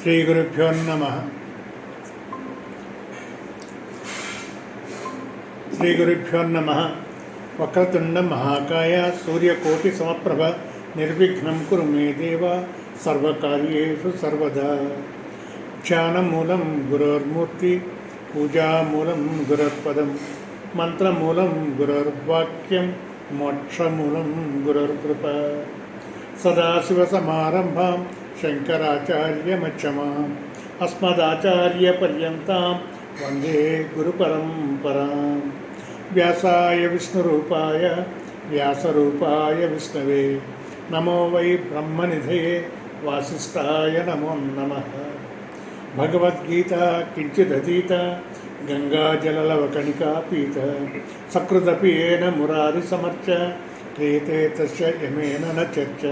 శ్రీగురుభ్యో నమః. శ్రీగురుభ్యో నమః. వక్రతుండ మహాకాయ సూర్యకోటి సమప్రభ నిర్విఘ్నం కురు మే దేవ సర్వకార్యేషు సర్వదా. ధ్యానమూలం గురోర్మూర్తి, పూజామూలం గురోర్పదం, మంత్రమూలం గురోర్వాక్యం, మోక్షమూలం గురోర్కృప. సదాశివసమారంభాం శంకరాచార్యమధ్యమాం అస్మదాచార్యపర్యంతాం వందే గురుపరంపరాం. వ్యాసాయ విష్ణురూపాయ వ్యాసరూపాయ విష్ణవే నమో వై బ్రహ్మనిధయే వాసిష్ఠాయ నమో నమః. భగవద్గీత కించిదతీత గంగాజలలవకణికా పీత సకృదపి ఏన మురారిసమర్చ క్రియతే తస్య యమేన న చర్చ.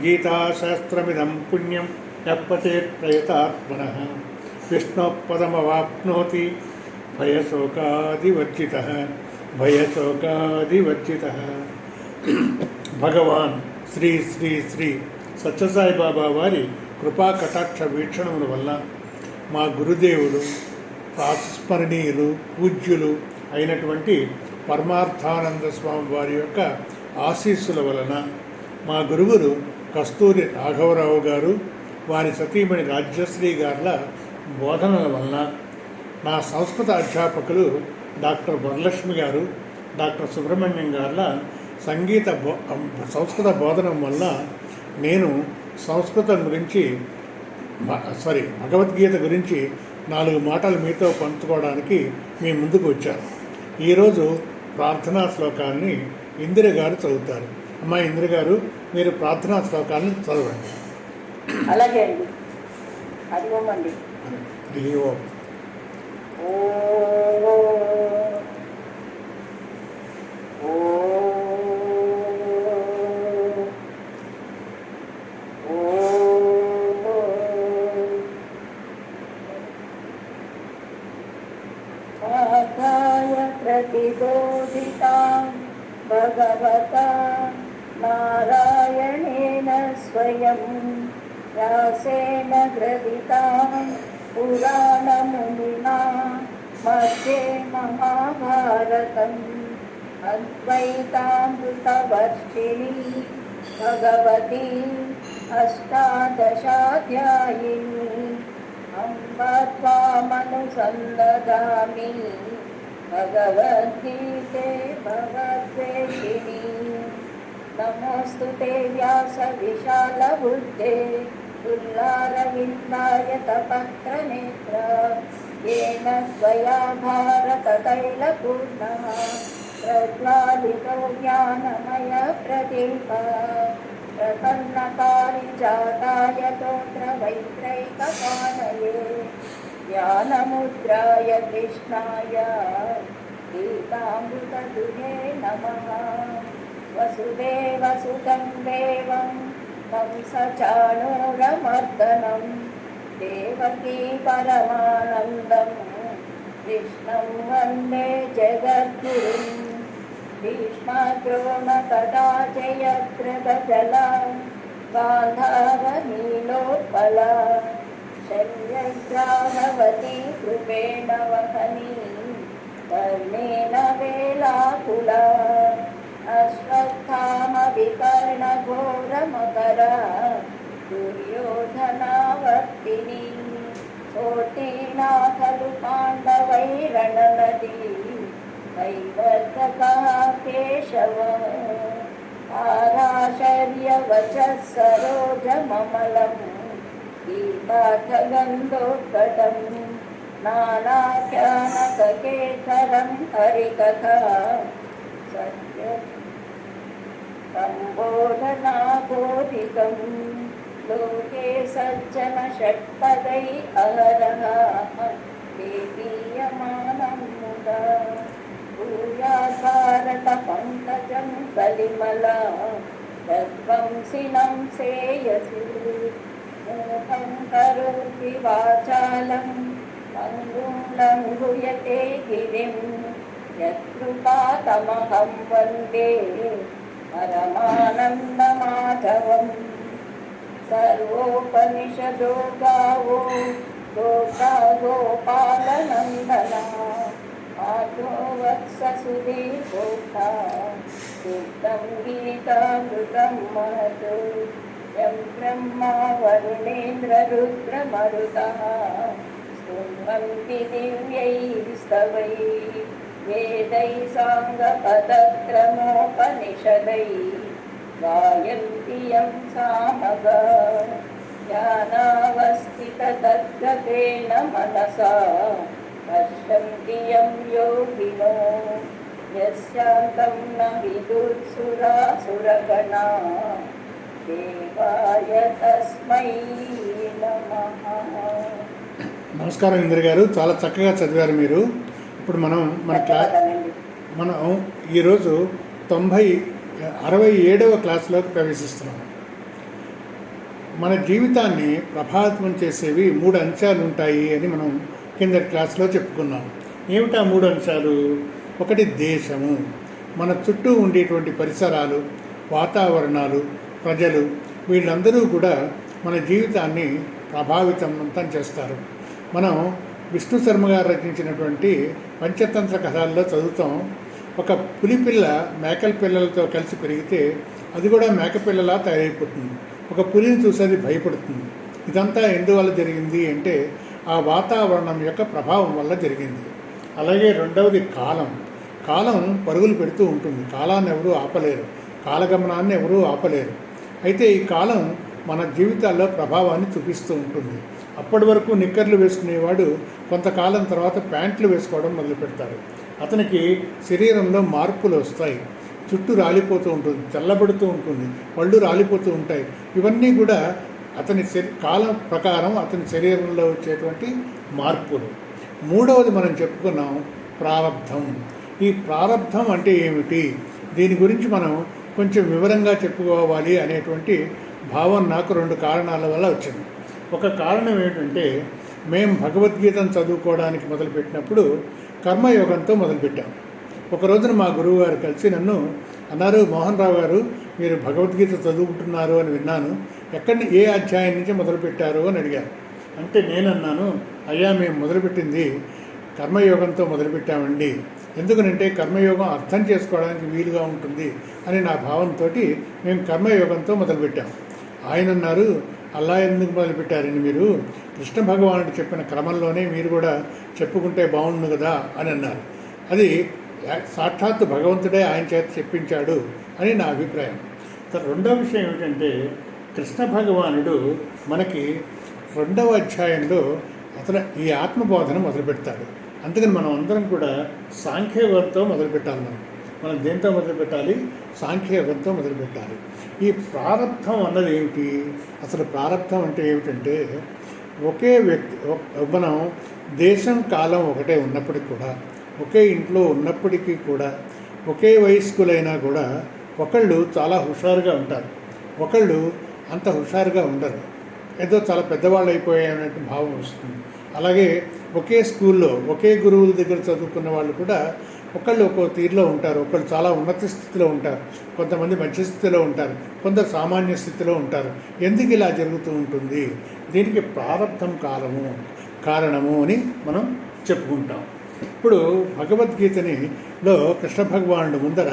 గీతాశాస్త్రమిదం పుణ్యం యః పఠేత్ ప్రయతాత్మనః విష్ణోఃపదమవాప్నోతి భయశోకాదివర్జితః. భగవాన్ శ్రీ శ్రీ శ్రీ సత్యసాయిబాబా వారి కృపా కటాక్ష వీక్షణముల వల్ల మా గురుదేవులు ప్రాస్మరణీయులు పూజ్యులు అయినటువంటి పరమార్థానంద స్వామి వారి యొక్క ఆశీస్సుల వలన మా గురువులు కస్తూరి రాఘవరావు గారు, వారి సతీమణి రాజ్యశ్రీ గారుల బోధనల వలన, నా సంస్కృత అధ్యాపకులు డాక్టర్ వరలక్ష్మి గారు, డాక్టర్ సుబ్రహ్మణ్యం గారుల సంస్కృత బోధన వల్ల నేను సంస్కృతం గురించి భగవద్గీత గురించి 4 మాటలు మీతో పంచుకోవడానికి మీ ముందుకు వచ్చాను. ఈరోజు ప్రార్థనా శ్లోకాన్ని ఇందిర గారు చదువుతారు. అమ్మా ఇందిర గారు, మీరు ప్రార్థనా శ్లోకాన్ని చదవండి. అలాగే అండి. హరి ఓం అండి. హరి ఓం. प्रतिबोधितां भगवता नारायणेन स्वयं व्यासेन ग्रथितां पुराणमुनिना मध्ये महाभारतम् अद्वैतामृतवर्षिणी भगवती अष्टादशाध्यायिनी अम्ब त्वामनुसन्दधामि भगवद्गीते भगवद्वेषिणी. नमोऽस्तु ते व्यासविशालबुद्धे उल्लारविन्दायतपत्रनेत्र येन त्वया भारततैलपूर्णः प्रज्वालितो ज्ञानमयप्रदीपः प्रपन्नपारिजाताय तोत्रवैत्रैकपाणये ज्ञानमुद्राय कृष्णाय गीतामृतदुहे नमः. वसुदेवसुतं देवं कंसचाणूरमर्दनं देवकी परमानन्दं कृष्णं वन्दे जगद्गुरुं. भीष्मद्रोणतथा जयद्रथजला गान्धारनीलोत्पला शल्यग्राहवती कृपेण वहनी कर्णेन वेलाकुला. अश्वत्थामविकर्णघोरमकरा दुर्योधनावर्तिनी सोत्तीर्णा खलु पाण्डवैरणनदी वैवर्तकः केशवः. आराशर्यवचः सरोजममलम् दीपार्थगन्धोत्कटं नानाख्यानककेसरं हरिकथा सम्बोधनाबोधितं लोके सज्जन षट्पदै अहरः देदीयमानं मुदा. भूयाद्भारतपङ्कजं कलिमला तद्वंसिनं सेयसि. मोहं करोति वाचालं पङ्गुं लङ्घयते गिरिं यत्कृपातमहं वन्दे परमानन्दमाधवम्. सर्वोपनिषदो गावो गोता गोपालनन्दना आतो वत्ससुधीर्भोक्ता तीर्थं गीतामृतं महत् यं ब्रह्मा वरुणेन्द्ररुद्रमरुतः स्तुवन्ति दिव्यैस्तवैः वेदैः साङ्गपदक्रमोपनिषदैः गायन्ति यं सामगा ज्ञानावस्थिततद्गतेन मनसा पश्यन्ति यं योगिनो यस्यान्तं न विदुर्सुरासुरगणा देवाय तस्मै नमः. నమస్కారం ఇంద్ర గారు, చాలా చక్కగా చదివారు మీరు. ఇప్పుడు మనం మనం ఈరోజు 67వ క్లాసులోకి ప్రవేశిస్తున్నాం. మన జీవితాన్ని ప్రభావితం చేసేవి 3 అంశాలు ఉంటాయి అని మనం కిందటి క్లాసులో చెప్పుకున్నాం. ఏమిటా 3 అంశాలు? ఒకటి దేశము, మన చుట్టూ ఉండేటువంటి పరిసరాలు, వాతావరణాలు, ప్రజలు, వీళ్ళందరూ కూడా మన జీవితాన్ని ప్రభావితం చేస్తారు. మనం విష్ణు శర్మ గారు రచించినటువంటి పంచతంత్ర కథల్లో చదువుతాం. ఒక పులిపిల్ల మేకల పిల్లలతో కలిసి పెరిగితే అది కూడా మేకపిల్లలా తయారైపోతుంది. ఒక పులిని చూసి అది భయపడుతుంది. ఇదంతా ఎందువల్ల జరిగింది అంటే ఆ వాతావరణం యొక్క ప్రభావం వల్ల జరిగింది. అలాగే రెండవది కాలం పరుగులు పెడుతూ ఉంటుంది. కాలాన్ని ఎవరూ ఆపలేరు, కాలగమనాన్ని ఎవరూ ఆపలేరు. అయితే ఈ కాలం మన జీవితాల్లో ప్రభావాన్ని చూపిస్తూ ఉంటుంది. అప్పటి వరకు నిక్కర్లు వేసుకునేవాడు కొంతకాలం తర్వాత ప్యాంట్లు వేసుకోవడం మొదలు పెడతాడు. అతనికి శరీరంలో మార్పులు వస్తాయి. చుట్టూ రాలిపోతూ ఉంటుంది, తెల్లబడుతూ ఉంటుంది, పళ్ళు రాలిపోతూ ఉంటాయి. ఇవన్నీ కూడా అతని కాలం ప్రకారం అతని శరీరంలో వచ్చేటువంటి మార్పులు. మూడవది మనం చెప్పుకున్నాం ప్రారబ్ధం. ఈ ప్రారబ్ధం అంటే ఏమిటి, దీని గురించి మనం కొంచెం వివరంగా చెప్పుకోవాలి అనేటువంటి భావం నాకు 2 కారణాల వల్ల వచ్చింది. ఒక కారణం ఏంటంటే మేము భగవద్గీతను చదువుకోవడానికి మొదలుపెట్టినప్పుడు కర్మయోగంతో మొదలుపెట్టాం. ఒక రోజున మా గురువు గారు కలిసి నన్ను అన్నారు, మోహన్ రావు గారు మీరు భగవద్గీత చదువుకుంటున్నారు అని విన్నాను, ఏ అధ్యాయం నుంచి మొదలుపెట్టారు అని అడిగారు. అంటే నేనన్నాను, అయ్యా మేము మొదలుపెట్టింది కర్మయోగంతో మొదలుపెట్టామండి. ఎందుకనంటే కర్మయోగం అర్థం చేసుకోవడానికి వీలుగా ఉంటుంది అని నా భావంతో మేము కర్మయోగంతో మొదలుపెట్టాం. ఆయన అన్నారు, అలా ఎందుకు మొదలుపెట్టారండి మీరు, కృష్ణ భగవానుడు చెప్పిన క్రమంలోనే మీరు కూడా చెప్పుకుంటే బాగుండు కదా అని అన్నారు. అది సాక్షాత్తు భగవంతుడే ఆయన చేత చెప్పించాడు అని నా అభిప్రాయం. రెండవ విషయం ఏమిటంటే కృష్ణ భగవానుడు మనకి 2వ అధ్యాయంలో అతను ఈ ఆత్మబోధన మొదలు పెడతాడు. అందుకని మనం అందరం కూడా సాంఖ్యయోగంతో మొదలుపెట్టాలి. మనం దేంతో మొదలుపెట్టాలి? సాంఖ్యయోగంతో మొదలుపెట్టాలి. ఈ ప్రారబ్ధం అన్నది ఏమిటి? అసలు ప్రారబ్ధం అంటే ఏమిటంటే ఒకే వ్యక్తి, మనం దేశం కాలం ఒకటే ఉన్నప్పటికీ కూడా, ఒకే ఇంట్లో ఉన్నప్పటికీ కూడా, ఒకే వయస్కులైనా కూడా ఒకళ్ళు చాలా హుషారుగా ఉంటారు, ఒకళ్ళు అంత హుషారుగా ఉండరు, ఏదో చాలా పెద్దవాళ్ళు అయిపోయాయన్నట్టు భావం వస్తుంది. అలాగే ఒకే స్కూల్లో ఒకే గురువుల దగ్గర చదువుకున్న వాళ్ళు కూడా ఒకళ్ళు ఒక్కో తీరులో ఉంటారు. ఒకళ్ళు చాలా ఉన్నత స్థితిలో ఉంటారు, కొంతమంది మధ్య స్థితిలో ఉంటారు, కొందరు సామాన్య స్థితిలో ఉంటారు. ఎందుకు ఇలా జరుగుతూ ఉంటుంది? దీనికి ప్రారబ్ధం కారణము అని మనం చెప్పుకుంటాం. ఇప్పుడు భగవద్గీతలో కృష్ణ భగవానుడు ముందర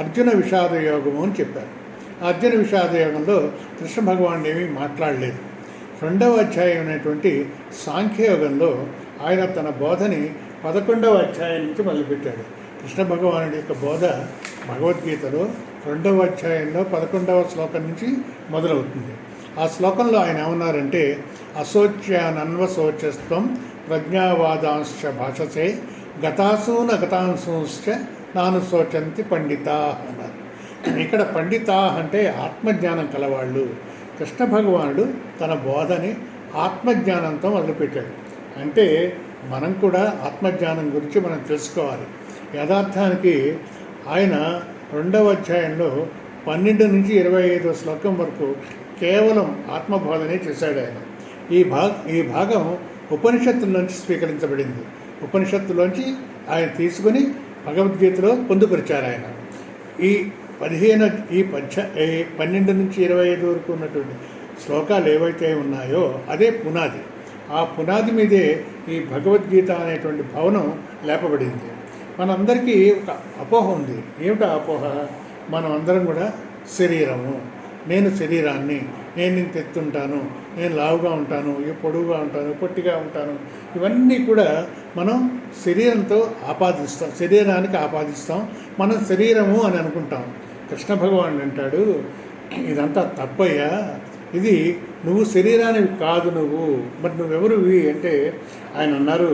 అర్జున విషాద యోగము అని చెప్పారు. ఆ అర్జున విషాద యోగంలో కృష్ణ భగవానుడు ఏమీ మాట్లాడలేదు. 2వ అధ్యాయం అయినటువంటి సాంఖ్యయోగంలో ఆయన తన బోధని 11వ అధ్యాయం నుంచి మొదలుపెట్టాడు. కృష్ణ భగవానుడి యొక్క బోధ భగవద్గీతలో 2వ అధ్యాయంలో 11వ శ్లోకం నుంచి మొదలవుతుంది. ఆ శ్లోకంలో ఆయన ఏమన్నారంటే అశోచ్యానన్వశోచస్త్వం ప్రజ్ఞావాదాంశ భాషసే గతాసూన గతాంశంశ్చ నాను శోచంతి పండితా అన్నారు. ఇక్కడ పండితా అంటే ఆత్మజ్ఞానం కలవాళ్ళు. కృష్ణ భగవానుడు తన బోధని ఆత్మజ్ఞానంతో మొదలుపెట్టాడు. అంటే మనం కూడా ఆత్మజ్ఞానం గురించి మనం తెలుసుకోవాలి. యథార్థానికి ఆయన 2వ అధ్యాయంలో 12 నుంచి 25వ శ్లోకం వరకు కేవలం ఆత్మబోధనే చేశాడు ఆయన. ఈ భాగం ఉపనిషత్తుల్లోంచి స్వీకరించబడింది. ఉపనిషత్తులోంచి ఆయన తీసుకుని భగవద్గీతలో పొందుపరిచారు ఆయన. ఈ 12 నుంచి 25 వరకు ఉన్నటువంటి శ్లోకాలు ఏవైతే ఉన్నాయో అదే పునాది. ఆ పునాది మీదే ఈ భగవద్గీత అనేటువంటి భవనం లేపబడింది. మనందరికీ ఒక అపోహ ఉంది. ఏమిటా అపోహ? మనం అందరం కూడా శరీరము, నేను శరీరాన్ని, నేను ఇంత ఎత్తుంటాను, నేను లావుగా ఉంటాను, పొడువుగా ఉంటాను, పొట్టిగా ఉంటాను, ఇవన్నీ కూడా మనం శరీరంతో ఆపాదిస్తాం, శరీరానికి ఆపాదిస్తాం. మనం శరీరము అని అనుకుంటాం. కృష్ణ భగవానుడు అంటాడు, ఇదంతా తప్పయ్యా, ఇది నువ్వు శరీరానివి కాదు. మరి నువ్వెవరువి అంటే ఆయన అన్నారు,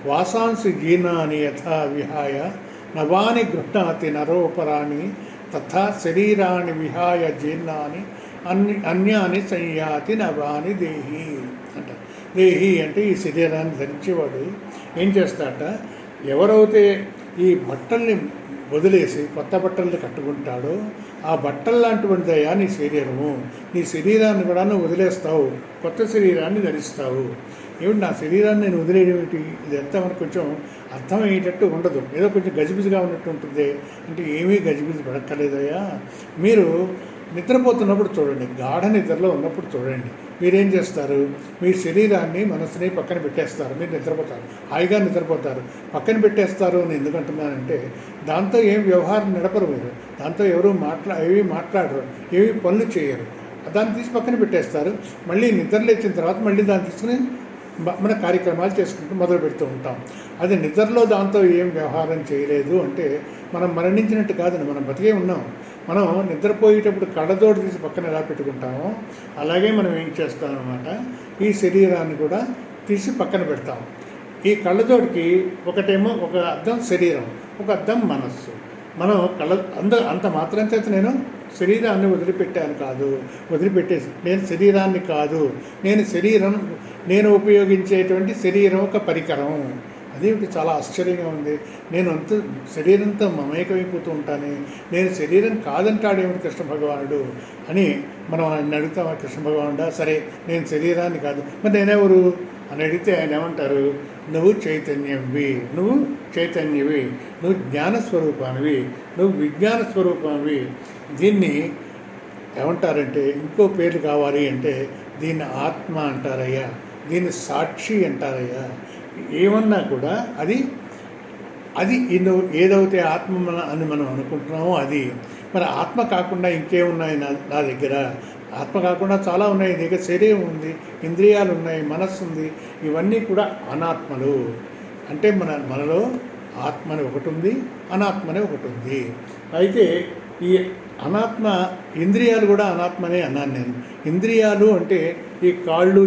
వాసాంసి జీర్ణాని యథా విహాయ నవాని గృహ్ణాతి నరోపరాణి తథా శరీరాన్ని విహాయ జీర్ణాన్ని అన్యాని సంయాతి నవాని దేహి అంట. దేహి అంటే ఈ శరీరాన్ని ధరించేవాడు ఏం చేస్తాడట, ఎవరైతే ఈ బట్టల్ని వదిలేసి కొత్త బట్టల్ని కట్టుకుంటాడో ఆ బట్టలు లాంటివంటిదయ్యా నీ శరీరము. నీ శరీరాన్ని కూడా నువ్వు వదిలేస్తావు, కొత్త శరీరాన్ని ధరిస్తావు. ఏమిటి నా శరీరాన్ని నేను వదిలేయడం ఏమిటి? ఇదంతా మనకు కొంచెం అర్థమయ్యేటట్టు ఉండదు, ఏదో కొంచెం గజిబిజిగా ఉన్నట్టు ఉంటుంది. అంటే ఏమీ గజిబిజి పడక్కర్లేదయ్యా. మీరు నిద్రపోతున్నప్పుడు చూడండి, గాఢ నిద్రలో ఉన్నప్పుడు చూడండి, మీరేం చేస్తారు? మీ శరీరాన్ని మనసుని పక్కన పెట్టేస్తారు. మీరు నిద్రపోతారు, హాయిగా నిద్రపోతారు. పక్కన పెట్టేస్తారు అని ఎందుకంటున్నానంటే దాంతో ఏం వ్యవహారం నడపరు మీరు, దాంతో ఎవరు ఏవి మాట్లాడరు, ఏవి పనులు చేయరు. దాన్ని తీసి పక్కన పెట్టేస్తారు. మళ్ళీ నిద్ర లేచిన తర్వాత మళ్ళీ దాన్ని తీసుకుని మన కార్యక్రమాలు చేసుకుంటూ మొదలు పెడుతూ ఉంటాం. అది నిద్రలో దాంతో ఏం వ్యవహారం చేయలేదు అంటే మనం మరణించినట్టు కాదండి, మనం బతికే ఉన్నాం. మనం నిద్రపోయేటప్పుడు కళ్ళతోటి తీసి పక్కన ఎలా పెట్టుకుంటామో అలాగే మనం ఏం చేస్తామన్నమాట, ఈ శరీరాన్ని కూడా తీసి పక్కన పెడతాం. ఈ కళ్ళతోటికి ఒకటేమో ఒక అద్దం శరీరం, ఒక అద్దం మనస్సు. మనం అంత మాత్రం చేత నేను శరీరాన్ని వదిలిపెట్టాను కాదు, వదిలిపెట్టేసి నేను శరీరాన్ని కాదు, నేను ఉపయోగించేటువంటి శరీరం ఒక పరికరం. అదేమిటి చాలా ఆశ్చర్యంగా ఉంది. నేను శరీరంతో మమేకమైపోతూ ఉంటాను, నేను శరీరం కాదంటాడేమిటి కృష్ణ భగవానుడు అని మనం ఆయన అడుగుతాం. కృష్ణ భగవానుడా, సరే నేను శరీరాన్ని కాదు, మరి నేనెవరు అని అడిగితే ఆయన ఏమంటారు, నువ్వు చైతన్యవి, నువ్వు జ్ఞానస్వరూపానివి, నువ్వు విజ్ఞాన స్వరూపానివి. దీన్ని ఏమంటారంటే, ఇంకో పేర్లు కావాలి అంటే దీన్ని ఆత్మ అంటారయ్యా, దీన్ని సాక్షి అంటారయ్యా. ఏమన్నా కూడా అది ఏదైతే ఆత్మ అని మనం అనుకుంటున్నామో అది. మరి ఆత్మ కాకుండా ఇంకేమున్నాయి నా దగ్గర? ఆత్మ కాకుండా చాలా ఉన్నాయి. దగ్గర శరీరం ఉంది, ఇంద్రియాలు ఉన్నాయి, మనస్సు ఉంది. ఇవన్నీ కూడా అనాత్మలు. అంటే మనలో ఆత్మని ఒకటి ఉంది, అనాత్మని ఒకటి ఉంది. అయితే ఈ అనాత్మ, ఇంద్రియాలు కూడా అనాత్మనే అన్నాను నేను. ఇంద్రియాలు అంటే ఈ కాళ్ళు,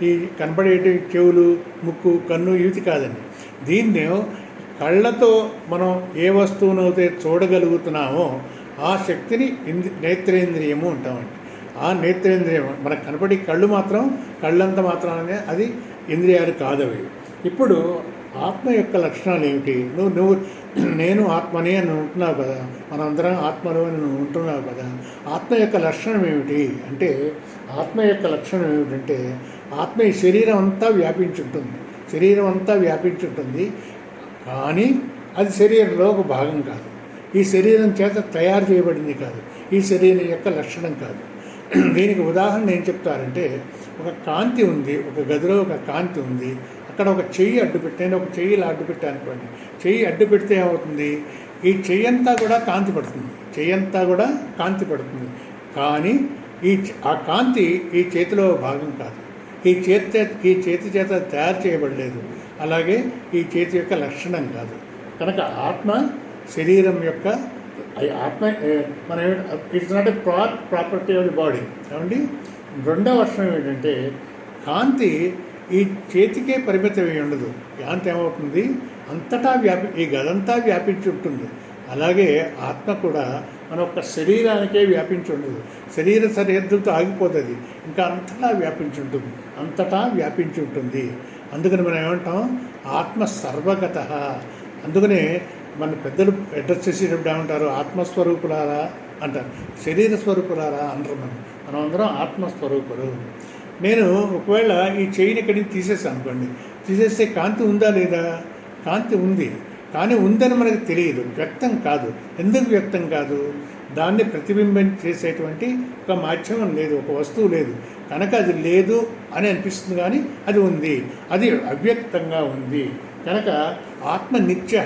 ఈ కనపడే చెవులు, ముక్కు, కన్ను, ఇవి కాదండి. దీన్ని కళ్ళతో మనం ఏ వస్తువునైతే చూడగలుగుతున్నామో ఆ శక్తిని నేత్రేంద్రియము అంటామండి. ఆ నేత్రేంద్రియం మనకు కనపడి కళ్ళు మాత్రం, కళ్ళంత మాత్రానే అది ఇంద్రియాలు కాదవి. ఇప్పుడు ఆత్మ యొక్క లక్షణాలు ఏమిటి? నువ్వు నేను ఆత్మని అని ఉంటున్నావు కదా, మనందరం ఆత్మలు అని నువ్వు ఉంటున్నావు కదా. ఆత్మ యొక్క లక్షణం ఏమిటి అంటే, ఆత్మ యొక్క లక్షణం ఏమిటంటే, ఆత్మ ఈ శరీరం అంతా వ్యాపించుంటుంది, కానీ అది శరీరంలో ఒక భాగం కాదు, ఈ శరీరం చేత తయారు చేయబడింది కాదు, ఈ శరీరం యొక్క లక్షణం కాదు. దీనికి ఉదాహరణ ఏం చెప్తారంటే, ఒక కాంతి ఉంది, ఒక గదిలో ఒక కాంతి ఉంది, అక్కడ ఒక చెయ్యి అడ్డు పెట్టాను, ఒక చెయ్యి ఇలా అడ్డు పెట్టాను అనుకోండి. చెయ్యి అడ్డు పెడితే ఏమవుతుంది? ఈ చెయ్యంతా కూడా కాంతి పడుతుంది, కానీ ఆ కాంతి ఈ చేతిలో భాగం కాదు, ఈ చేతి చేత తయారు చేయబడలేదు, అలాగే ఈ చేతి యొక్క లక్షణం కాదు. కనుక ఆత్మ శరీరం యొక్క ఆత్మ మన it's not a property of the body. ఏమండి, రెండవ లక్షణం ఏంటంటే, కాంతి ఈ చేతికే పరిమితమై ఉండదు. కాంతి ఏమవుతుంది? అంతటా ఈ గదంతా వ్యాపించి ఉంటుంది. అలాగే ఆత్మ కూడా మన యొక్క శరీరానికే వ్యాపించి ఉండదు, శరీర సరిహద్దులతో ఆగిపోతుంది, ఇంకా అంతటా వ్యాపించి ఉంటుంది. అందుకని మనం ఏమంటాం? ఆత్మ సర్వగత. అందుకనే మన పెద్దలు అడ్రస్ చేసేటప్పుడు ఏమంటారు? ఆత్మస్వరూపులారా అంటారు, శరీర స్వరూపులారా అంటారు. మనం అందరం ఆత్మస్వరూపులు. నేను ఒకవేళ ఈ చెయ్యిని ఇక్కడికి తీసేసాను అనుకోండి, తీసేస్తే కాంతి ఉందా లేదా? కాంతి ఉంది, కానీ ఉందని మనకు తెలియదు, వ్యక్తం కాదు. ఎందుకు వ్యక్తం కాదు? దాన్ని ప్రతిబింబం చేసేటువంటి ఒక్క మాధ్యమం లేదు, ఒక వస్తువు లేదు కనుక అది లేదు అని అనిపిస్తుంది, కానీ అది ఉంది, అది అవ్యక్తంగా ఉంది కనుక ఆత్మ నిత్య,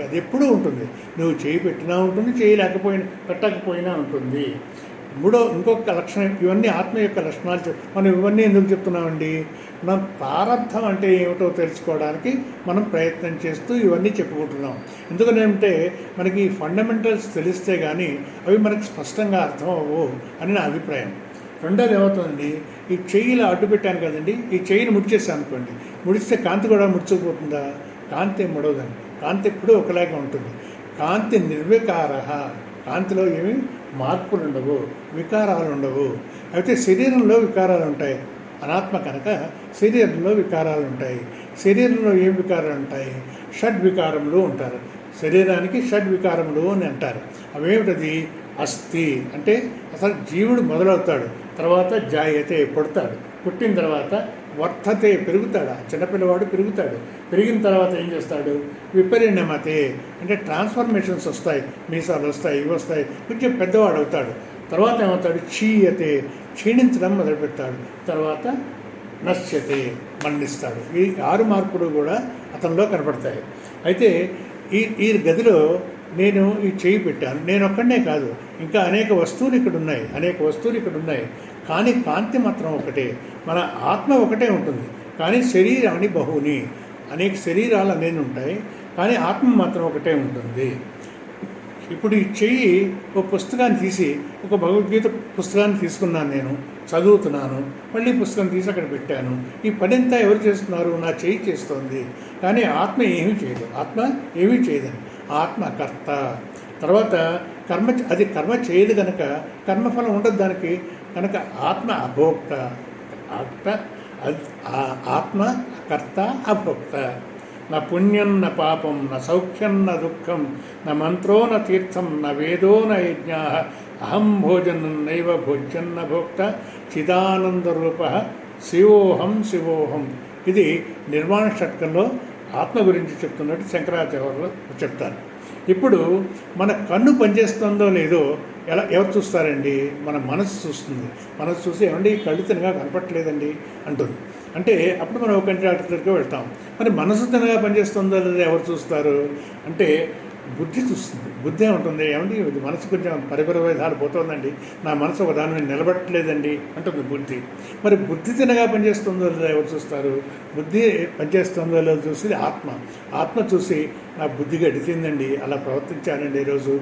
అది ఎప్పుడూ ఉంటుంది. నువ్వు చేయి పెట్టినా ఉంటుంది, చేయలేకపోయినా పెట్టకపోయినా ఉంటుంది. ఇంకొక లక్షణం, ఇవన్నీ ఆత్మ యొక్క లక్షణాలు మనం ఇవన్నీ ఎందుకు చెప్తున్నామండి? మనం ప్రారంధం అంటే ఏమిటో తెలుసుకోవడానికి మనం ప్రయత్నం చేస్తూ ఇవన్నీ చెప్పుకుంటున్నాం. ఎందుకనంటే మనకి ఫండమెంటల్స్ తెలిస్తే కానీ అవి మనకి స్పష్టంగా అర్థం అవ్వవు అని నా అభిప్రాయం. రెండోది ఏమవుతుందండి, ఈ చెయ్యిలో అడ్డు పెట్టాను కదండి, ఈ చెయ్యిని ముడిచేస్తాను అనుకోండి, ముడిస్తే కాంతి కూడా ముడిచిపోతుందా? కాంతి ముడవదండి, కాంతి ఎప్పుడూ ఒకలాగే ఉంటుంది. కాంతి నిర్వికార, కాంతిలో ఏమి మార్పులు ఉండవు, వికారాలు ఉండవు. అయితే శరీరంలో వికారాలు ఉంటాయి, అనాత్మ కనుక శరీరంలో వికారాలు ఉంటాయి. శరీరంలో ఏం వికారాలు ఉంటాయి? షడ్వికారములు ఉంటారు. శరీరానికి షడ్వికారములు అని అంటారు. అవేమిటది? అస్థి అంటే అసలు జీవుడు మొదలవుతాడు, తర్వాత జాయతే పుడతాడు, పుట్టిన తర్వాత వర్ధతే పెరుగుతాడు, చిన్నపిల్లవాడు పెరుగుతాడు, పెరిగిన తర్వాత ఏం చేస్తాడు? విపరిణమతే అంటే ట్రాన్స్ఫర్మేషన్స్ వస్తాయి, మీసాలు వస్తాయి, ఇవి వస్తాయి, కొంచెం పెద్దవాడు అవుతాడు. తర్వాత ఏమవుతాడు? క్షీయతే క్షీణించడం మొదలుపెడతాడు, తర్వాత నశ్యతే మరణిస్తాడు. ఈ 6 మార్పులు కూడా అతనిలో కనపడతాయి. అయితే ఈ గదిలో నేను ఈ చేయి పెట్టాను, నేను ఒక్కడనే కాదు, ఇంకా అనేక వస్తువులు ఇక్కడ ఉన్నాయి, కానీ కాంతి మాత్రం ఒకటే. మన ఆత్మ ఒకటే ఉంటుంది, కానీ శరీరాన్ని బహుని, అనేక శరీరాలు అనేవి ఉంటాయి, కానీ ఆత్మ మాత్రం ఒకటే ఉంటుంది. ఇప్పుడు ఈ చెయ్యి ఒక పుస్తకాన్ని తీసి, ఒక భగవద్గీత పుస్తకాన్ని తీసుకున్నాను, నేను చదువుతున్నాను, మళ్ళీ పుస్తకం తీసి అక్కడ పెట్టాను. ఈ పనింతా ఎవరు చేస్తున్నారు? నా చెయ్యి చేస్తోంది, కానీ ఆత్మ ఏమీ చేయదు. ఆత్మ ఏమీ చేయదని, ఆత్మ కర్త. తర్వాత కర్మ చేయదు కనుక కర్మఫలం ఉండదు దానికి, కనుక ఆత్మ అభోక్త. ఆత్మ కర్త అభోక్త. నా పుణ్యం న పాపం న సౌఖ్యం న దుఃఖం న మంత్రో న తీర్థం న వేదో న యజ్ఞా అహం భోజనం నైవ భోజ్యన్న భోక్త చిదానందరూప శివోహం. ఇది నిర్వాణ షట్కంలో ఆత్మ గురించి చెప్తున్నట్టు శంకరాచార్యులు చెప్తారు. ఇప్పుడు మన కన్ను పనిచేస్తుందో లేదో ఎవరు చూస్తారండి? మన మనసు చూస్తుంది. మనసు చూసి ఏమండి కళ్ళు తినగా కనపట్లేదండి అంటుంది. అంటే అప్పుడు మనం ఒక కంటి డాక్టర్ దగ్గరికి వెళ్తాం. మరి మనసు తినగా పనిచేస్తుందో లేదో ఎవరు చూస్తారు అంటే బుద్ధి చూస్తుంది. బుద్ధి ఏముంటుంది? ఏమండి మనసు కొంచెం పరిపరి విధాలు పోతుందండి, నా మనసు ఒక దాని మీద నిలబట్టలేదండి అంటుంది బుద్ధి. మరి బుద్ధి తినగా పనిచేస్తుందో లేదో ఎవరు చూస్తారు? బుద్ధి పనిచేస్తుందో లేదో చూసి ఆత్మ చూసి నా బుద్ధి గడిచిందండి, అలా ప్రవర్తించానండి ఈరోజు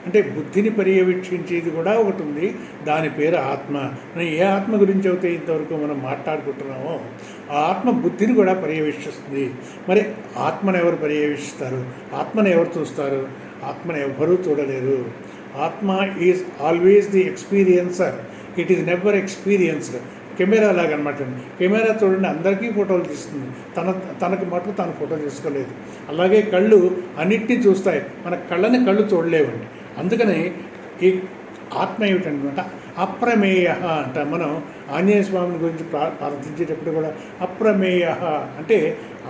అంటే బుద్ధిని పర్యవేక్షించేది కూడా ఒకటి ఉంది, దాని పేరు ఆత్మ. మనం ఏ ఆత్మ గురించి అయితే ఇంతవరకు మనం మాట్లాడుకుంటున్నామో ఆ ఆత్మ బుద్ధిని కూడా పర్యవేక్షిస్తుంది. మరి ఆత్మను ఎవరు పర్యవేక్షిస్తారు? ఆత్మను ఎవరు చూస్తారు? ఆత్మను ఎవరూ చూడలేరు. ఆత్మ is always the experiencer, it is never experienced. Camera లాగా అనమాట. కెమెరా చూడండి అందరికీ ఫోటోలు తీస్తుంది, తనకు మటుకు తను ఫోటో తీసుకోలేదు. అలాగే కళ్ళు అన్నిటినీ చూస్తాయి, మన కళ్ళు చూడలేవండి. అందుకని ఈ ఆత్మ ఏమిటనమాట అప్రమేయ అంట. మనం ఆంజనేయ స్వామిని గురించి ప్రార్థించేటప్పుడు కూడా అప్రమేయ అంటే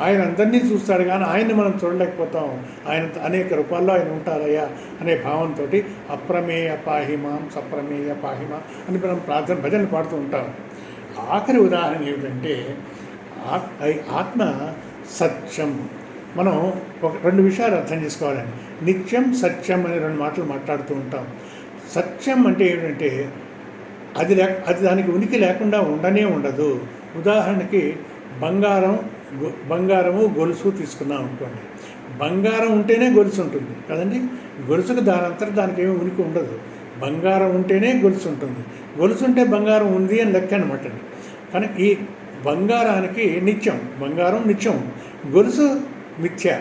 ఆయన అందరినీ చూస్తాడు, కానీ ఆయన్ని మనం చూడలేకపోతాం. ఆయన అనేక రూపాల్లో ఆయన ఉంటారయ్యా అనే భావంతో అప్రమేయ పాహిమాం సప్రమేయ పాహిమాం అని మనం భజనలు పాడుతూ ఉంటాం. ఆఖరి ఉదాహరణ ఏమిటంటే ఆత్మ సత్యం. మనం ఒక 2 విషయాలు అర్థం చేసుకోవాలండి. నిత్యం సత్యం అనే 2 మాటలు మాట్లాడుతూ ఉంటాం. సత్యం అంటే ఏమిటంటే అది దానికి ఉనికి లేకుండా ఉండనే ఉండదు. ఉదాహరణకి బంగారము గొలుసు తీసుకున్నాం అనుకోండి. బంగారం ఉంటేనే గొలుసు ఉంటుంది కదండి. గొలుసుకు దానంతరం దానికి ఏమీ ఉనికి ఉండదు. బంగారం ఉంటేనే గొలుసు ఉంటుంది. గొలుసు ఉంటే బంగారం ఉంది అని లెక్క అనమాట. కానీ ఈ బంగారానికి బంగారం నిత్యం, గొలుసు మిథ్య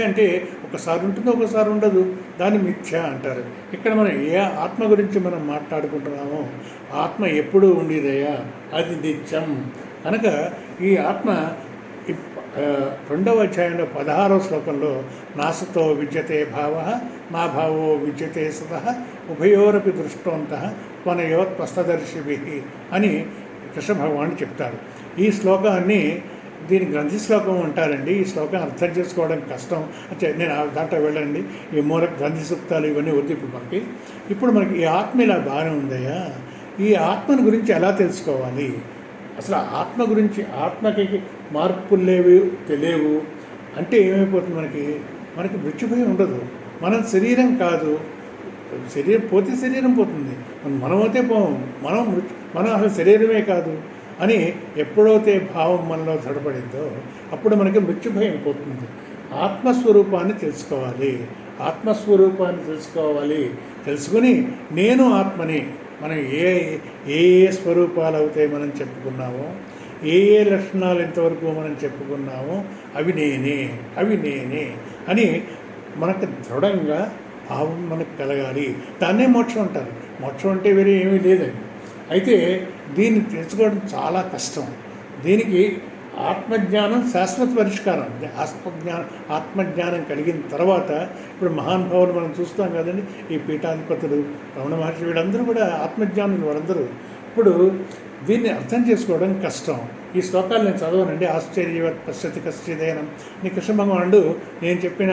అంటే ఒకసారి ఉంటుంది ఒకసారి ఉండదు, దాన్ని మిథ్య అంటారు. ఇక్కడ మనం ఏ ఆత్మ గురించి మనం మాట్లాడుకుంటున్నామో ఆత్మ ఎప్పుడూ ఉండేదయ్యా, అది నిత్యం. కనుక ఈ ఆత్మ 2వ అధ్యాయంలో 16వ శ్లోకంలో నాసతో విద్యతే భావ నా భావో విద్యతే సతః ఉభయోరపి దృష్టవంతః త్వనయోత్పస్తదర్శిభిః అని కృష్ణ భగవానుడు చెప్తాడు. ఈ శ్లోకాన్ని దీని గ్రంథి శ్లోకం అంటారండి. ఈ శ్లోకం అర్థం చేసుకోవడం కష్టం. అంటే నేను దాంట్లో వెళ్ళండి, ఈ గ్రంథి సూక్తాలు ఇవన్నీ వద్దు ఇప్పుడు మనకి. ఇప్పుడు మనకి ఈ ఆత్మ ఇలా బాగానే ఉందయ్యా, ఈ ఆత్మను గురించి ఎలా తెలుసుకోవాలి, అసలు ఆత్మ గురించి, ఆత్మకి మార్పులు లేవు తెలియవు అంటే ఏమైపోతుంది, మనకి మృత్యుభయం ఉండదు. మనం శరీరం కాదు, శరీరం పోతే శరీరం పోతుంది, మనమైతే పోము, మనం అసలు శరీరమే కాదు అని ఎప్పుడైతే భావం మనలో దృఢపడిందో అప్పుడు మనకి మృత్యుభయం పోతుంది. ఆత్మస్వరూపాన్ని తెలుసుకోవాలి. తెలుసుకుని నేను ఆత్మని, మనం ఏ స్వరూపాలు అవుతాయి మనం చెప్పుకున్నామో, ఏ లక్షణాలు ఎంతవరకు మనం చెప్పుకున్నామో అవి నేనే అని మనకు దృఢంగా భావం మనకు కలగాలి. దాన్నే మోక్షం అంటారు. మోక్షం అంటే వేరే ఏమీ లేదండి. అయితే దీన్ని తెలుసుకోవడం చాలా కష్టం. దీనికి ఆత్మజ్ఞానం శాశ్వత పరిష్కారం. ఆత్మజ్ఞానం కలిగిన తర్వాత ఇప్పుడు మహానుభావులు మనం చూస్తాం కదండి, ఈ పీఠాధిపతులు, రమణ మహర్షి, వీళ్ళందరూ కూడా ఆత్మజ్ఞానులు. వాళ్ళందరూ ఇప్పుడు దీన్ని అర్థం చేసుకోవడం కష్టం. ఈ శ్లోకాలు నేను చదవనండి. ఆశ్చర్యవత్ పశ్యతి కశ్చిదేనం నీ కృష్ణ భగవానుడు నేను చెప్పిన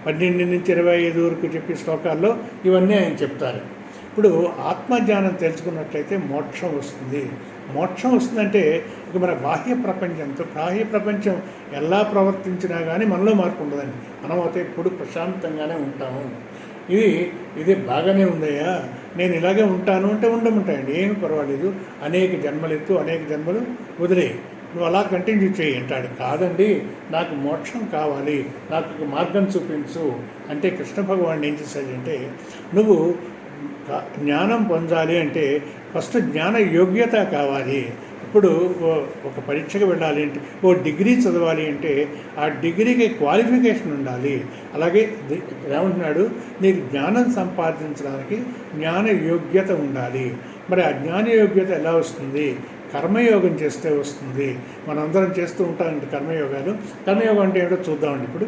12 నుంచి 25 వరకు చెప్పే శ్లోకాల్లో ఇవన్నీ ఆయన చెప్తారు. ఇప్పుడు ఆత్మజ్ఞానం తెలుసుకున్నట్లయితే మోక్షం వస్తుందంటే ఇక మన బాహ్య ప్రపంచం ఎలా ప్రవర్తించినా కానీ మనలో మార్పు ఉండదండి. మనం అయితే ఎప్పుడు ప్రశాంతంగానే ఉంటాము. ఇది బాగానే ఉందయ్యా, నేను ఇలాగే ఉంటాను అంటే ఉండమంటాయండి, ఏమి పర్వాలేదు, అనేక జన్మలు వదిలే, నువ్వు అలా కంటిన్యూ చేయి అంటాడు. కాదండి, నాకు మోక్షం కావాలి, నాకు ఒక మార్గం చూపించు అంటే కృష్ణ భగవానుడు ఏం చేశాడంటే, నువ్వు జ్ఞానం పొందాలి అంటే ఫస్ట్ జ్ఞాన యోగ్యత కావాలి. ఇప్పుడు ఒక పరీక్షకు వెళ్ళాలి అంటే, ఓ డిగ్రీ చదవాలి అంటే ఆ డిగ్రీకి క్వాలిఫికేషన్ ఉండాలి. అలాగే ఏమంటున్నాడు, నీకు జ్ఞానం సంపాదించడానికి జ్ఞాన యోగ్యత ఉండాలి. మరి ఆ జ్ఞాన యోగ్యత ఎలా వస్తుంది? కర్మయోగం చేస్తే వస్తుంది. మనందరం చేస్తూ ఉంటామండి కర్మయోగాలు. కర్మయోగం అంటే ఏమిటో చూద్దామండి. ఇప్పుడు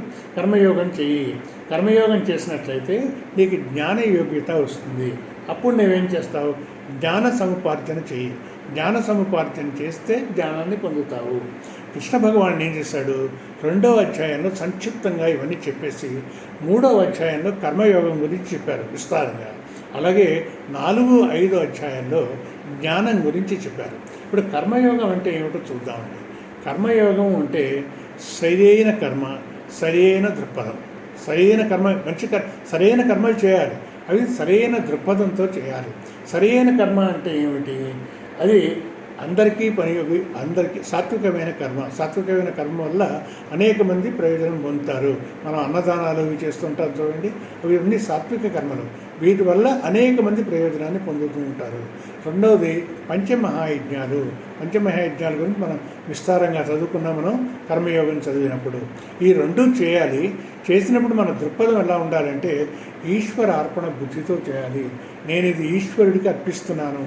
కర్మయోగం చేసినట్లయితే నీకు జ్ఞాన యోగ్యత వస్తుంది. అప్పుడు నువ్వేం చేస్తావు? జ్ఞాన సముపార్జన చెయ్యి. జ్ఞాన సముపార్జన చేస్తే జ్ఞానాన్ని పొందుతావు. కృష్ణ భగవానుడు ఏం చేశాడు, 2వ అధ్యాయంలో సంక్షిప్తంగా ఇవన్నీ చెప్పేసి 3వ అధ్యాయంలో కర్మయోగం గురించి చెప్పారు విస్తారంగా. అలాగే 4, 5 అధ్యాయంలో జ్ఞానం గురించి చెప్పారు. ఇప్పుడు కర్మయోగం అంటే ఏమిటో చూద్దామండి. కర్మయోగం అంటే సరైన కర్మ, సరైన దృక్పథం, సరైన కర్మలు చేయాలి. అవి సరైన దృక్పథంతో చేయాలి. సరైన కర్మ అంటే ఏమిటి? అది అందరికీ అందరికీ సాత్వికమైన కర్మ వల్ల అనేక మంది ప్రయోజనం పొందుతారు. మనం అన్నదానాలు ఇవి చేస్తుంటాం చూడండి, అవి అన్నీ సాత్విక కర్మలు. వీటి వల్ల అనేక మంది ప్రయోజనాన్ని పొందుతూ ఉంటారు. రెండవది పంచమహాయజ్ఞాల గురించి మనం విస్తారంగా చదువుకున్నాం మనం కర్మయోగం చదివినప్పుడు. ఈ 2 చేయాలి. చేసినప్పుడు మన దృక్పథం ఎలా ఉండాలంటే ఈశ్వర అర్పణ బుద్ధితో చేయాలి. నేను ఇది ఈశ్వరుడికి అర్పిస్తున్నాను,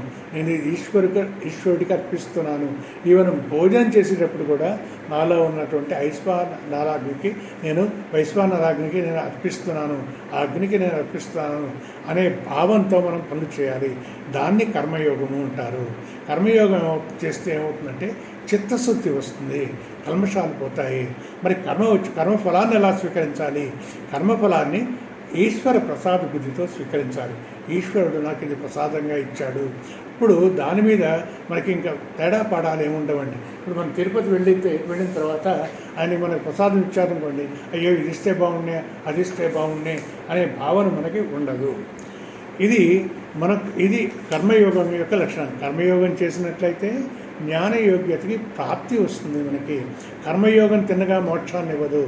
ఈశ్వరుడికి అర్పిస్తున్నాను. ఈవెన్ భోజనం చేసేటప్పుడు కూడా నాలో ఉన్నటువంటి వైశ్వానరాగ్నికి నేను అర్పిస్తున్నాను, ఆ అగ్నికి నేను అర్పిస్తున్నాను అనే భావంతో మనం పనులు చేయాలి. దాన్ని కర్మయోగము అంటారు. కర్మయోగం చేస్తే ఏమవుతుందంటే చిత్తశుద్ధి వస్తుంది, కల్మషాలు పోతాయి. మరి కర్మఫలాన్ని ఎలా స్వీకరించాలి? కర్మఫలాన్ని ఈశ్వర ప్రసాద బుద్ధితో స్వీకరించాలి. ఈశ్వరుడు నాకు ఇది ప్రసాదంగా ఇచ్చాడు. ఇప్పుడు దాని మీద మనకి ఇంకా తేడా పాడాలు ఏముండవండి. ఇప్పుడు మనం తిరుపతి వెళ్ళిన తర్వాత ఆయనకి మనకు ప్రసాదం ఇచ్చారనుకోండి, అయ్యో ఇది ఇస్తే బాగున్నాయి, అది ఇస్తే బాగున్నాయి అనే భావన మనకి ఉండదు. ఇది కర్మయోగం యొక్క లక్షణం. కర్మయోగం చేసినట్లయితే జ్ఞానయోగ్యతకి ప్రాప్తి వస్తుంది. మనకి కర్మయోగం తిన్నగా మోక్షాన్ని ఇవ్వదు.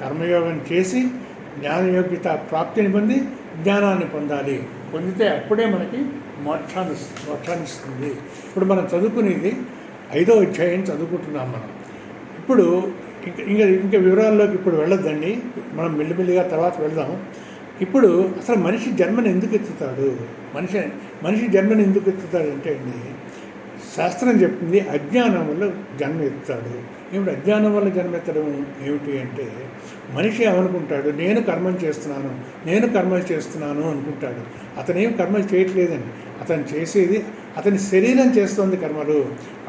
కర్మయోగం చేసి జ్ఞానయోగ్యత ప్రాప్తిని పొంది జ్ఞానాన్ని పొందితే అప్పుడే మనకి మోక్షాన్ని ఇస్తుంది. ఇప్పుడు మనం చదువుకునేది 5వ అధ్యాయం చదువుకుంటున్నాం మనం. ఇప్పుడు ఇంకా వివరాల్లోకి ఇప్పుడు వెళ్ళొద్దండి, మనం మెల్లిమెల్లిగా తర్వాత వెళ్దాం. ఇప్పుడు అసలు మనిషి జన్మను ఎందుకు ఎత్తుతాడు? మనిషి జన్మను ఎందుకు ఎత్తుతాడంటే అండి, శాస్త్రం చెప్తుంది అజ్ఞానం వల్ల జన్మ ఎత్తుతాడు. ఇప్పుడు అజ్ఞానం వల్ల జన్మెత్తడం ఏమిటి అంటే, మనిషి ఏమనుకుంటాడు, నేను కర్మలు చేస్తున్నాను అనుకుంటాడు. అతనేం కర్మలు చేయట్లేదండి. అతను చేసేది, అతని శరీరం చేస్తుంది కర్మలు.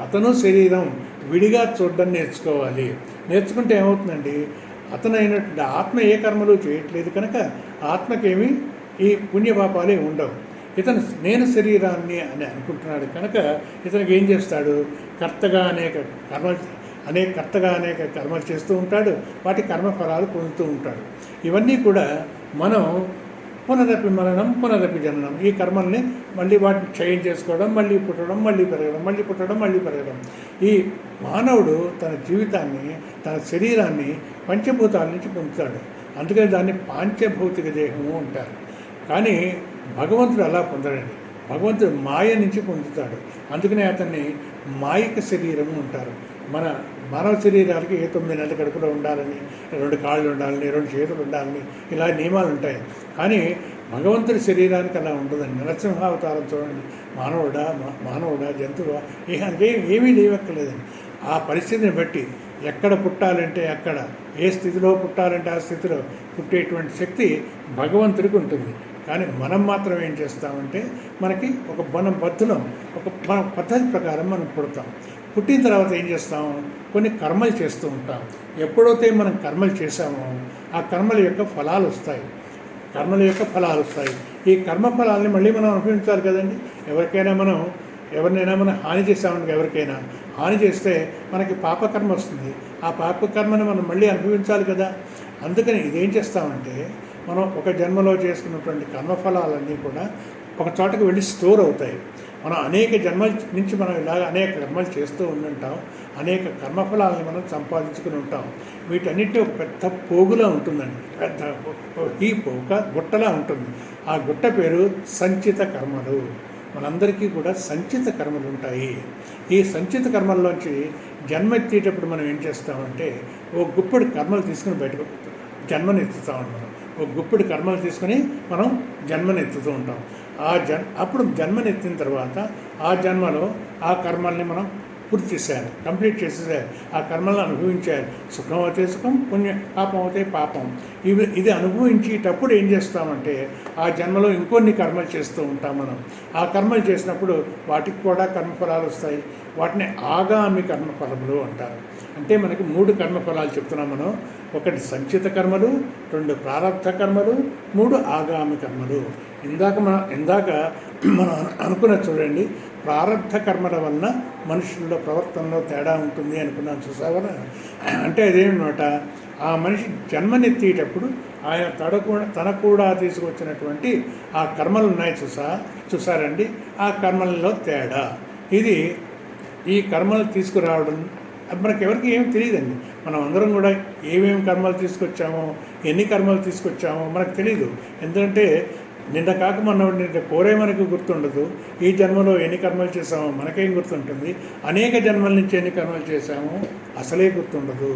అతను శరీరం విడిగా చూడడం నేర్చుకుంటే ఏమవుతుందండి, అతనైనటువంటి ఆత్మ ఏ కర్మలు చేయట్లేదు కనుక ఆత్మకేమి ఈ పుణ్యపాపాలే ఉండవు. ఇతను నేను శరీరాన్ని అని అనుకుంటున్నాడు కనుక ఇతనికి ఏం చేస్తాడు, కర్తగా అనేక కర్మలు చేస్తూ ఉంటాడు, వాటి కర్మఫలాలు పొందుతూ ఉంటాడు. ఇవన్నీ కూడా మనం పునరపి మరణం పునరపి జననం, ఈ కర్మల్ని మళ్ళీ వాటిని క్షయం చేసుకోవడం, మళ్ళీ పుట్టడం, మళ్ళీ పెరగడం, మళ్ళీ పుట్టడం, మళ్ళీ పెరగడం. ఈ మానవుడు తన జీవితాన్ని, తన శరీరాన్ని పంచభూతాల నుంచి పొందుతాడు. అందుకని దాన్ని పాంచభౌతిక దేహము అంటారు. కానీ భగవంతుడు అలా పొందడండి. భగవంతుడు మాయ నుంచి పొందుతాడు. అందుకనే అతన్ని మాయిక శరీరము అంటారు. మన మానవ శరీరాలకి 9 నెలల కడుపులో ఉండాలని, 2 కాళ్ళు ఉండాలని, 2 చేతులు ఉండాలని, ఇలా నియమాలు ఉంటాయి. కానీ భగవంతుడి శరీరానికి అలా ఉండదండి. నరసింహావతారం చూడండి, మానవుడా జంతువా ఏమీ లేవక్కర్లేదండి. ఆ పరిస్థితిని బట్టి ఎక్కడ పుట్టాలంటే అక్కడ, ఏ స్థితిలో పుట్టాలంటే ఆ స్థితిలో పుట్టేటువంటి శక్తి భగవంతుడికి ఉంటుంది. కానీ మనం మాత్రం ఏం చేస్తామంటే మనకి మన పద్ధతి ప్రకారం మనం పుడతాం. పుట్టిన తర్వాత ఏం చేస్తాం, కొన్ని కర్మలు చేస్తూ ఉంటాం. ఎప్పుడైతే మనం కర్మలు చేశామో ఆ కర్మల యొక్క ఫలాలు వస్తాయి. ఈ కర్మ ఫలాలని మళ్ళీ మనం అనుభవించాలి కదండి. ఎవరినైనా మనం హాని చేసామని, ఎవరికైనా హాని చేస్తే మనకి పాపకర్మ వస్తుంది. ఆ పాపకర్మని మనం మళ్ళీ అనుభవించాలి కదా. అందుకని ఇదేం చేస్తామంటే మనం ఒక జన్మలో చేసుకున్నటువంటి కర్మఫలాలన్నీ కూడా ఒక చోటకు వెళ్ళి స్టోర్ అవుతాయి. మనం అనేక జన్మల నుంచి మనం ఇలాగ అనేక కర్మలు చేస్తూ ఉంటాం. అనేక కర్మఫలాలను మనం సంపాదించుకుని ఉంటాం. వీటన్నిటి ఒక పెద్ద పోగులా ఉంటుందండి. ఒక గుట్టలా ఉంటుంది. ఆ గుట్ట పేరు సంచిత కర్మలు. మనందరికీ కూడా సంచిత కర్మలు ఉంటాయి. ఈ సంచిత కర్మల్లోంచి జన్మెత్తేటప్పుడు మనం ఏం చేస్తామంటే ఓ గుప్పెడు కర్మలు తీసుకుని బయటకు జన్మనెత్తుతామని ఒక గుప్పెడు కర్మలు తీసుకొని మనం జన్మనెత్తుతూ ఉంటాం. అప్పుడు జన్మనెత్తిన తర్వాత ఆ జన్మలో ఆ కర్మల్ని మనం పూర్తి చేసేయాలి, కంప్లీట్ చేసేయాలి. ఆ కర్మలను అనుభవించాలి. సుఖం అయితే సుఖం, పాపం అయితే పాపం. ఇది అనుభవించేటప్పుడు ఏం చేస్తామంటే ఆ జన్మలో ఇంకొన్ని కర్మలు చేస్తూ ఉంటాం మనం. ఆ కర్మలు చేసినప్పుడు వాటికి కూడా కర్మఫలాలు వస్తాయి. వాటిని ఆగామి కర్మఫలములు అంటారు. అంటే మనకి 3 కర్మఫలాలు చెప్తున్నాం మనం. 1 సంచిత కర్మలు, 2 ప్రారబ్ధ కర్మలు, 3 ఆగామి కర్మలు. ఇందాక మనం అనుకున్న చూడండి, ప్రారబ్ధ కర్మల వలన మనుషుల్లో ప్రవర్తనలో తేడా ఉంటుంది అనుకున్నాను. చూసావా? అంటే అదేమన్నమాట, ఆ మనిషి జన్మనెత్తేటప్పుడు ఆయన తన కూడా తీసుకొచ్చినటువంటి ఆ కర్మలు ఉన్నాయి చూసారండి, ఆ కర్మలలో తేడా. ఈ కర్మలు తీసుకురావడం మనకెవరికి ఏమి తెలియదండి. మనం అందరం కూడా ఏమేమి కర్మలు తీసుకొచ్చామో, ఎన్ని కర్మలు తీసుకొచ్చామో మనకు తెలియదు. ఎందుకంటే నిన్న కాక నిన్న కోరే మనకు గుర్తుండదు. ఈ జన్మలో ఎన్ని కర్మలు చేసామో మనకేం గుర్తుంటుంది. అనేక జన్మల నుంచి ఎన్ని కర్మలు చేశామో అసలే గుర్తుండదు.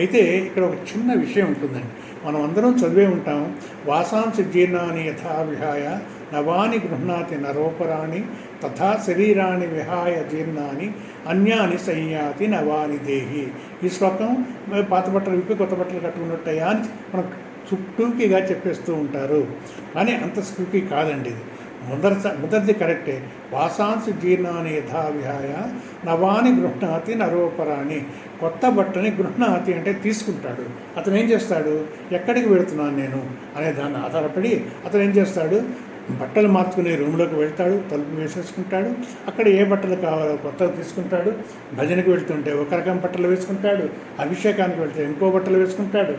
అయితే ఇక్కడ ఒక చిన్న విషయం ఉంటుందండి. మనం అందరం చదివే ఉంటాం, వాసాంశ జీర్ణాన్ని యథా విహాయ నవాని గృహ్ణాతి నరోపరాణి తథా శరీరాన్ని విహాయ జీర్ణాన్ని అన్యాని సంయాతి నవాని దేహి. ఈ శ్లోకం పాత బట్టలు విప్పి కొత్త బట్టలు కట్టుకున్నట్టయ్యా అని మనం చుట్టూకిగా చెప్పేస్తూ ఉంటారు. కానీ అంత స్కూకి కాదండి ఇది. మొదటిది కరెక్టే. వాసాంశ జీర్ణాన్ని యథా విహాయ నవాని గృహ్ణాతి నరోపరాణి. కొత్త బట్టని గృహ్ణాతి అంటే తీసుకుంటాడు. అతను ఏం చేస్తాడు, ఎక్కడికి వెళుతున్నాను నేను అనే దాన్ని ఆధారపడి అతను ఏం చేస్తాడు, బట్టలు మార్చుకునే రూమ్లోకి వెళ్తాడు, తలుపు వేసేసుకుంటాడు. అక్కడ ఏ బట్టలు కావాలో కొత్తగా తీసుకుంటాడు. భజనకు వెళ్తుంటే ఒక రకం బట్టలు వేసుకుంటాడు, అభిషేకానికి వెళ్తే ఇంకో బట్టలు వేసుకుంటాడు,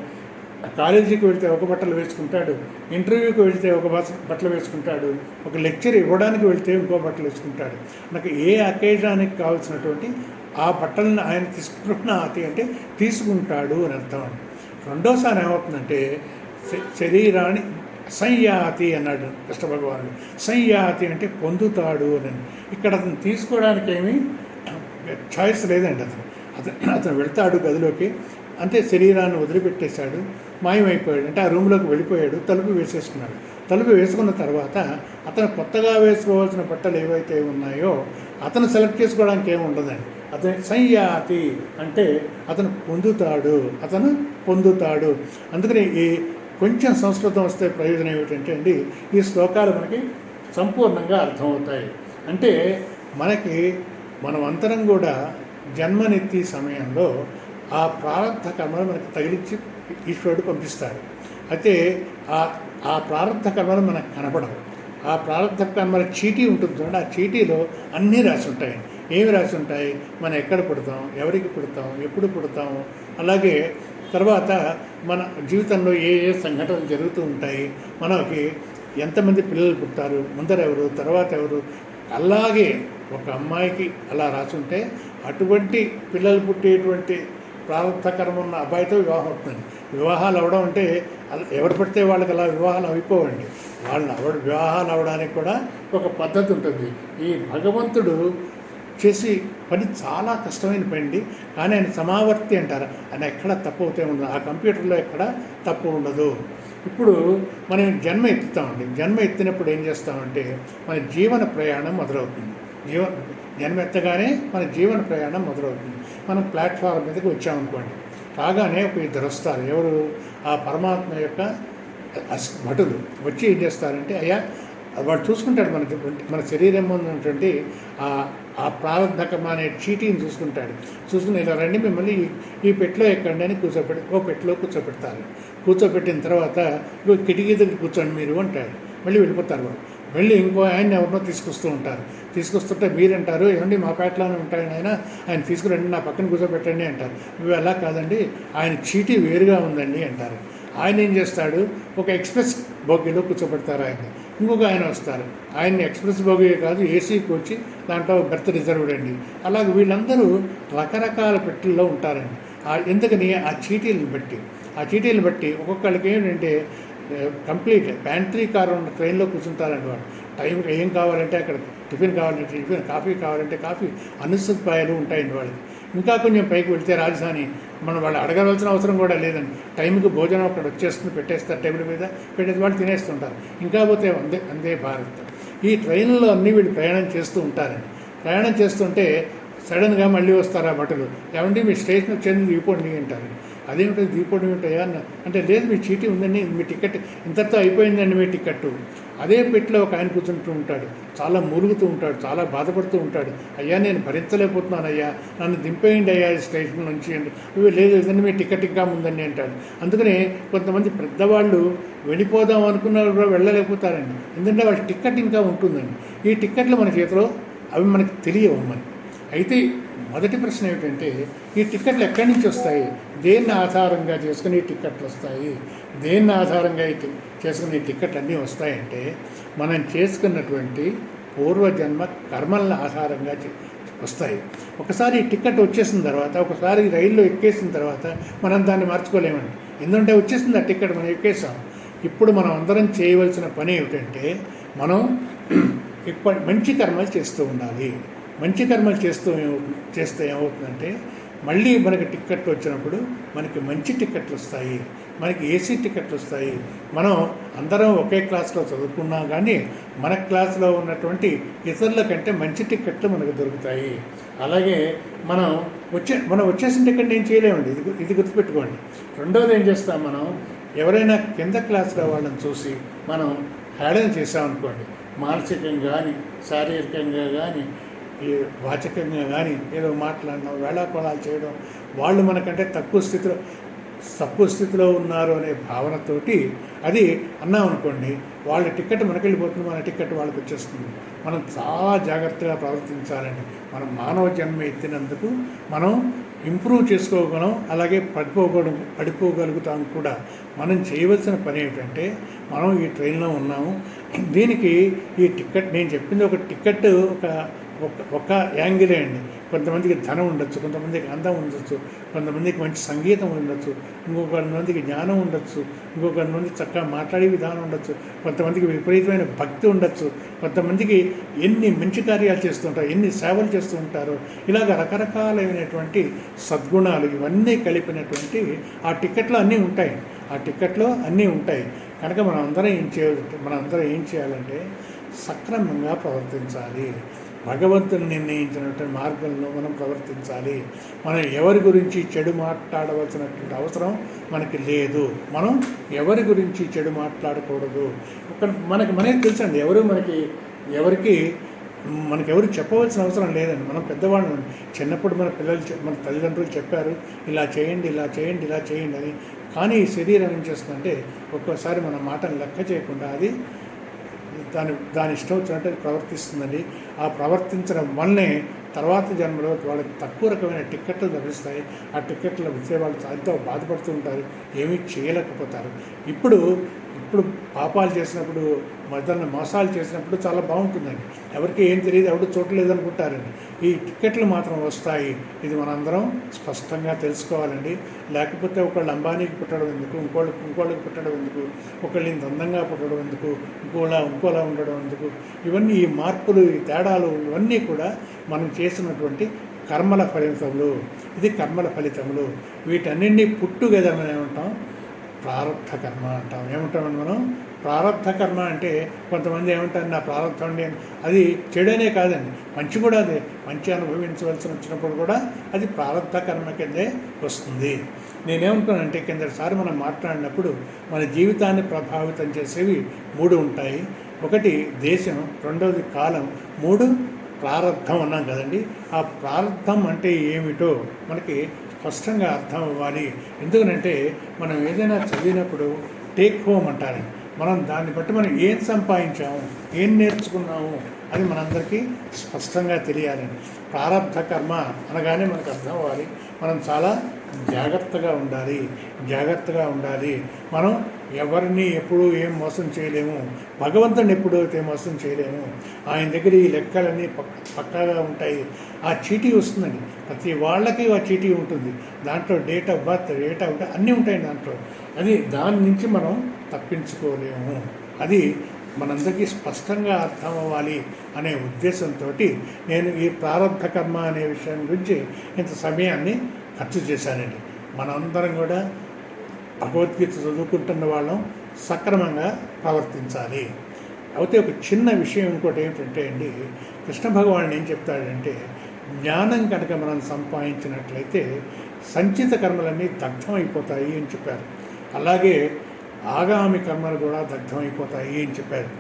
కాలేజీకి వెళ్తే ఒక బట్టలు వేసుకుంటాడు, ఇంటర్వ్యూకి వెళ్తే ఒక బట్టలు వేసుకుంటాడు, ఒక లెక్చర్ ఇవ్వడానికి వెళ్తే ఇంకో బట్టలు వేసుకుంటాడు. నాకు ఏ అకేజానికి కావాల్సినటువంటి ఆ బట్టలను ఆయన తీసుకున్నాతి అంటే తీసుకుంటాడు అని అర్థం అండి. రెండోసారి ఏమవుతుందంటే శరీరాన్ని సంయాతి అన్నాడు కృష్ణ భగవానుడు. సంయాతి అంటే పొందుతాడు అని. ఇక్కడ అతను తీసుకోవడానికి ఏమీ చాయిస్ లేదండి. అతను వెళ్తాడు గదిలోకి, అంటే శరీరాన్ని వదిలిపెట్టేశాడు, మాయమైపోయాడు. అంటే ఆ రూమ్లోకి వెళ్ళిపోయాడు, తలుపు వేసేసుకున్నాడు. తలుపు వేసుకున్న తర్వాత అతను కొత్తగా వేసుకోవాల్సిన బట్టలు ఏవైతే ఉన్నాయో అతను సెలెక్ట్ చేసుకోవడానికి ఏమి ఉండదండి. అతను సంయాతి అంటే అతను పొందుతాడు. అందుకని ఈ కొంచెం సంస్కృతం వస్తే ప్రయోజనం ఏమిటంటే అండి, ఈ శ్లోకాలు మనకి సంపూర్ణంగా అర్థమవుతాయి. అంటే మనం అందరం కూడా జన్మనెత్తి సమయంలో ఆ ప్రారంభ కర్మలు మనకు తగిలించి ఈశ్వరుడు పంపిస్తాడు. అయితే ఆ ప్రారంభ కర్మలు మనకు కనపడవు. ఆ ప్రారంభ కర్మల చీటీ ఉంటుంది చూడండి, ఆ చీటీలో అన్నీ రాసి ఉంటాయి. ఏమి రాసి ఉంటాయి? మనం ఎక్కడ పుడతాం, ఎవరికి పుడతాం, ఎప్పుడు పుడతాం, అలాగే తర్వాత మన జీవితంలో ఏ ఏ సంఘటనలు జరుగుతూ ఉంటాయి, మనకి ఎంతమంది పిల్లలు పుట్టారు, ముందర ఎవరు, తర్వాత ఎవరు, అలాగే ఒక అమ్మాయికి అలా రాసుంటే అటువంటి పిల్లలు పుట్టేటువంటి ప్రారంభకరం ఉన్న అబ్బాయితో వివాహం అవుతుంది. వివాహాలు అవడం అంటే ఎవరు పడితే వాళ్ళకి అలా వివాహాలు అయిపోవండి. వివాహాలు అవడానికి కూడా ఒక పద్ధతి ఉంటుంది. ఈ భగవంతుడు చేసి పని చాలా కష్టమైన పని, కానీ ఆయన సమావర్తి అంటారు. ఆయన ఎక్కడ తప్పు అవుతే ఉండదు, ఆ కంప్యూటర్లో ఎక్కడ తప్పు ఉండదు. ఇప్పుడు మనం జన్మ ఎత్తుతామండి. జన్మ ఎత్తినప్పుడు ఏం చేస్తామంటే మన జీవన ప్రయాణం మొదలవుతుంది. జన్మ ఎత్తగానే మన జీవన ప్రయాణం మొదలవుతుంది. మనం ప్లాట్ఫామ్ మీదకి వచ్చామనుకోండి, రాగానే ఒక ఇద్దరు వస్తారు. ఎవరు? ఆ పరమాత్మ యొక్క భటులు వచ్చి ఏం చేస్తారంటే, అయ్యా వాడు చూసుకుంటాడు మన శరీరం ఉన్నటువంటి ఆ ప్రారంభకం అనే చీటీని చూసుకుని ఇలా రండి, మిమ్మల్ని ఈ పెట్టెలో ఎక్కండి అని పెట్టెలో కూర్చోపెడతారు. కూర్చోపెట్టిన తర్వాత కిటికీ దగ్గర కూర్చోండి మీరు అంటాడు. మళ్ళీ వెళ్ళిపోతారు. వాడు వెళ్ళి ఇంకో ఆయన్ని ఎవరినో తీసుకొస్తుంటే మీరంటారు, ఏమండి మా పేటలోనే ఉంటాయని ఆయన తీసుకురండి, నా పక్కన కూర్చోబెట్టండి అంటారు. నువ్వు ఎలా కాదండి, ఆయన చీటీ వేరుగా ఉందండి అంటారు. ఆయన ఏం చేస్తాడు, ఒక ఎక్స్ప్రెస్ బోగీలో కూర్చోబెడతారు ఆయన్ని. ఇంకొక ఆయన వస్తారు, ఆయన్ని ఎక్స్ప్రెస్ బోగీ కాదు ఏసీకి వచ్చి దాంట్లో బెర్త్ రిజర్వ్డ్ అండి. అలాగే వీళ్ళందరూ రకరకాల పెట్టెల్లో ఉంటారండి. ఎందుకని ఆ చీటీలను బట్టి ఒక్కొక్కళ్ళకి ఏంటంటే కంప్లీట్ ప్యాంట్రీ కార్ ఉన్న ట్రైన్లో కూర్చుంటారండి. వాడు టైంకి ఏం కావాలంటే అక్కడ టిఫిన్ కావాలంటే టిఫిన్, కాఫీ కావాలంటే కాఫీ, అన్ని సదుపాయాలు ఉంటాయండి వాళ్ళకి. ఇంకా కొంచెం పైకి వెళ్తే రాజధాని, వాళ్ళు అడగవలసిన అవసరం కూడా లేదండి. టైంకి భోజనం అక్కడ వచ్చేస్తుంది, పెట్టేస్తారు టేబుల్ మీద, పెట్టేసి వాళ్ళు తినేస్తుంటారు. ఇంకా పోతే వందే భారత్. ఈ ట్రైన్లో అన్నీ వీళ్ళు ప్రయాణం చేస్తూ ఉంటారండి. ప్రయాణం చేస్తుంటే సడన్గా మళ్ళీ వస్తారు ఆ భటులు, ఏమండి మీ స్టేషన్ వచ్చేది దిగిపోండి అంటారు. అదేమిటో దిగిపోవడం ఏమిటయ్యా అంటే, లేదు మీ చీటీ ఉందండి, మీ టికెట్ ఇంతటితో అయిపోయిందండి మీ టికెట్. అదే పెట్టిలో ఒక ఆయన కూర్చుంటూ ఉంటాడు, చాలా మూలుగుతూ ఉంటాడు, చాలా బాధపడుతూ ఉంటాడు. అయ్యా నేను భరించలేకపోతున్నాను అయ్యా, నన్ను దింపేయండి అయ్యా ఈ స్టేషన్ నుంచి అండి. లేదు ఇదండి మీ టికెట్ ఇంకా ఉందండి అంటాడు. అందుకనే కొంతమంది పెద్దవాళ్ళు వెళ్ళిపోదాం అనుకున్న కూడా వెళ్ళలేకపోతారండి, ఎందుకంటే వాళ్ళ టికెట్ ఇంకా ఉంటుందండి. ఈ టికెట్లు మన చేతిలో అవి మనకి తెలియవమ్మని. అయితే మొదటి ప్రశ్న ఏమిటంటే, ఈ టికెట్లు ఎక్కడి నుంచి వస్తాయి, దేన్ని ఆధారంగా చేసుకుని ఈ టికెట్లు వస్తాయి, దేన్ని ఆధారంగా చేసుకుని ఈ టికెట్లు అన్నీ వస్తాయంటే, మనం చేసుకున్నటువంటి పూర్వజన్మ కర్మల ఆధారంగా వస్తాయి. ఒకసారి ఈ టికెట్ వచ్చేసిన తర్వాత, ఒకసారి రైల్లో ఎక్కేసిన తర్వాత మనం దాన్ని మార్చుకోలేమండి. ఎందుకంటే వచ్చేసింది ఆ టికెట్, మనం ఎక్కేసాం. ఇప్పుడు మనం అందరం చేయవలసిన పని ఏమిటంటే, మనం మంచి కర్మలు చేస్తూ ఉండాలి. మంచి కర్మలు చేస్తే ఏమవుతుందంటే, మళ్ళీ మనకి టిక్కెట్లు వచ్చినప్పుడు మనకి మంచి టిక్కెట్లు వస్తాయి, మనకి ఏసీ టిక్కెట్లు వస్తాయి. మనం అందరం ఒకే క్లాస్లో చదువుకున్నా కానీ మన క్లాస్లో ఉన్నటువంటి ఇతరుల కంటే మంచి టిక్కెట్లు మనకు దొరుకుతాయి. అలాగే మనం వచ్చేసిన టిక్కెట్ ఏం చేయలేమండి, ఇది గుర్తుపెట్టుకోండి. రెండవది ఏం చేస్తాం, మనం ఎవరైనా కింద క్లాస్లో వాళ్ళని చూసి మనం హేళన చేసామనుకోండి, మానసికంగా కానీ శారీరకంగా కానీ ఈ వాచకంగా కానీ ఏదో మాట్లాడడం, వేళాకోళాలు చేయడం, వాళ్ళు మనకంటే తక్కువ స్థితిలో ఉన్నారు అనే భావనతోటి అది అన్నాం అనుకోండి, వాళ్ళ టికెట్ మనకి వెళ్ళిపోతుంది, మన టికెట్ వాళ్ళకి వచ్చేస్తుంది. మనం చాలా జాగ్రత్తగా ప్రవర్తించాలండి. మనం మానవ జన్మ ఎత్తినందుకు మనం ఇంప్రూవ్ చేసుకోగలం, అలాగే పడిపోగలుగుతాం కూడా. మనం చేయవలసిన పని ఏమిటంటే, మనం ఈ ట్రైన్లో ఉన్నాము, దీనికి ఈ టికెట్ నేను చెప్పింది ఒక టికెట్ ఒక యాంగిలే అండి. కొంతమందికి ధనం ఉండొచ్చు, కొంతమందికి అందం ఉండొచ్చు, కొంతమందికి మంచి సంగీతం ఉండొచ్చు, ఇంకొకమందికి జ్ఞానం ఉండొచ్చు, ఇంకొకమందికి చక్కగా మాట్లాడే విధానం ఉండొచ్చు, కొంతమందికి విపరీతమైన భక్తి ఉండొచ్చు, కొంతమందికి ఎన్ని మంచి కార్యాలు చేస్తుంటారు, ఎన్ని సేవలు చేస్తూ ఉంటారు. ఇలాగ రకరకాలైనటువంటి సద్గుణాలు ఇవన్నీ కలిపినటువంటి ఆ టికెట్లో అన్నీ ఉంటాయి. కనుక మనందరం ఏం చేయాలంటే సక్రమంగా ప్రవర్తించాలి. భగవంతుని నిర్ణయించినటువంటి మార్గంలో మనం ప్రవర్తించాలి. మనం ఎవరి గురించి చెడు మాట్లాడవలసినటువంటి అవసరం మనకి లేదు. మనం ఎవరి గురించి చెడు మాట్లాడకూడదు. మనకి తెలుసండి, ఎవరు చెప్పవలసిన అవసరం లేదండి. మనం పెద్దవాళ్ళు, చిన్నప్పుడు మన తల్లిదండ్రులు చెప్పారు, ఇలా చేయండి అని. కానీ ఈ శరీరం ఏం చేస్తుందంటే ఒక్కోసారి మన మాటను లెక్క చేయకుండా అది దాని ఇష్టం వచ్చినట్టు ప్రవర్తిస్తుందండి. ఆ ప్రవర్తించడం వల్లనే తర్వాత జన్మలో వాళ్ళకి తక్కువ రకమైన టిక్కెట్లు లభిస్తాయి. ఆ టిక్కెట్లు లభిస్తే వాళ్ళు ఎంతో బాధపడుతూ ఉంటారు, ఏమీ చేయలేకపోతారు. ఇప్పుడు పాపాలు చేసినప్పుడు, మోసాలు చేసినప్పుడు చాలా బాగుంటుందండి. ఎవరికి ఏం తెలియదు, ఎవరు చూడలేదు అనుకుంటారండి. ఈ టిక్కెట్లు మాత్రం వస్తాయి. ఇది మనందరం స్పష్టంగా తెలుసుకోవాలండి. లేకపోతే ఒకళ్ళు అంబానీకి పుట్టడం ఎందుకు, ఇంకోళ్ళకి పుట్టడం ఎందుకు, ఒకళ్ళు ఇంత అందంగా పుట్టడం ఎందుకు, ఇంకోలా ఉండడం ఎందుకు, ఇవన్నీ ఈ మార్పులు, ఈ తేడాలు ఇవన్నీ కూడా మనం చేసినటువంటి కర్మల ఫలితములు. ఇది కర్మల ఫలితములు. వీటన్నింటినీ పుట్టుగదా మనం ఏమంటాం? ప్రారబ్ధ కర్మ అంటాం. ఏమంటామని మనం? ప్రారబ్ధ కర్మ అంటే కొంతమంది ఏమంటారు, నా ప్రారబ్ధం అండి అని. అది చెడనే కాదండి, మంచి కూడా అదే. మంచి అనుభవించవలసి వచ్చినప్పుడు కూడా అది ప్రారబ్ధ కర్మ కిందే వస్తుంది. నేనేమంటానంటే, కిందసారి మనం మాట్లాడినప్పుడు మన జీవితాన్ని ప్రభావితం చేసేవి 3 ఉంటాయి. ఒకటి దేశం, రెండవది కాలం, 3 ప్రారబ్ధం అన్నాం కదండి. ఆ ప్రారబ్ధం అంటే ఏమిటో మనకి స్పష్టంగా అర్థం అవ్వాలి. ఎందుకనంటే మనం ఏదైనా చదివినప్పుడు టేక్ హోమ్ అంటారండి. మనం దాన్ని బట్టి మనం ఏం సంపాదించాము, ఏం నేర్చుకున్నాము అది మనందరికీ స్పష్టంగా తెలియాలండి. ప్రారబ్ధ కర్మ అనగానే మనకు అర్థం అవ్వాలి. మనం చాలా జాగ్రత్తగా ఉండాలి. మనం ఎవరిని ఎప్పుడూ ఏం మోసం చేయలేము, భగవంతుని ఎప్పుడైతే మోసం చేయలేము. ఆయన దగ్గర ఈ లెక్కలన్నీ పక్కాగా ఉంటాయి. ఆ చీటీ వస్తుందండి, ప్రతి వాళ్ళకి ఆ చీటీ ఉంటుంది. దాంట్లో డేట్ ఆఫ్ బర్త్, అన్నీ ఉంటాయి దాంట్లో. దాని నుంచి మనం తప్పించుకోలేము. అది మనందరికీ స్పష్టంగా అర్థం అవ్వాలి అనే ఉద్దేశంతో నేను ఈ ప్రారబ్ధ కర్మ అనే విషయం గురించి ఇంత సమయాన్ని ఖర్చు చేశానండి. మనందరం కూడా భగవద్గీత చదువుకుంటున్న వాళ్ళం సక్రమంగా ప్రవర్తించాలి. అయితే ఒక చిన్న విషయం ఇంకోటి ఏమిటంటే అండి, కృష్ణ భగవానుడు ఏం చెప్తాడంటే, జ్ఞానం కనుక మనం సంపాదించినట్లయితే సంచిత కర్మలన్నీ దగ్ధమైపోతాయి అని చెప్పారు. అలాగే ఆగామి కర్మలు కూడా దగ్ధమైపోతాయి అని చెప్పారు.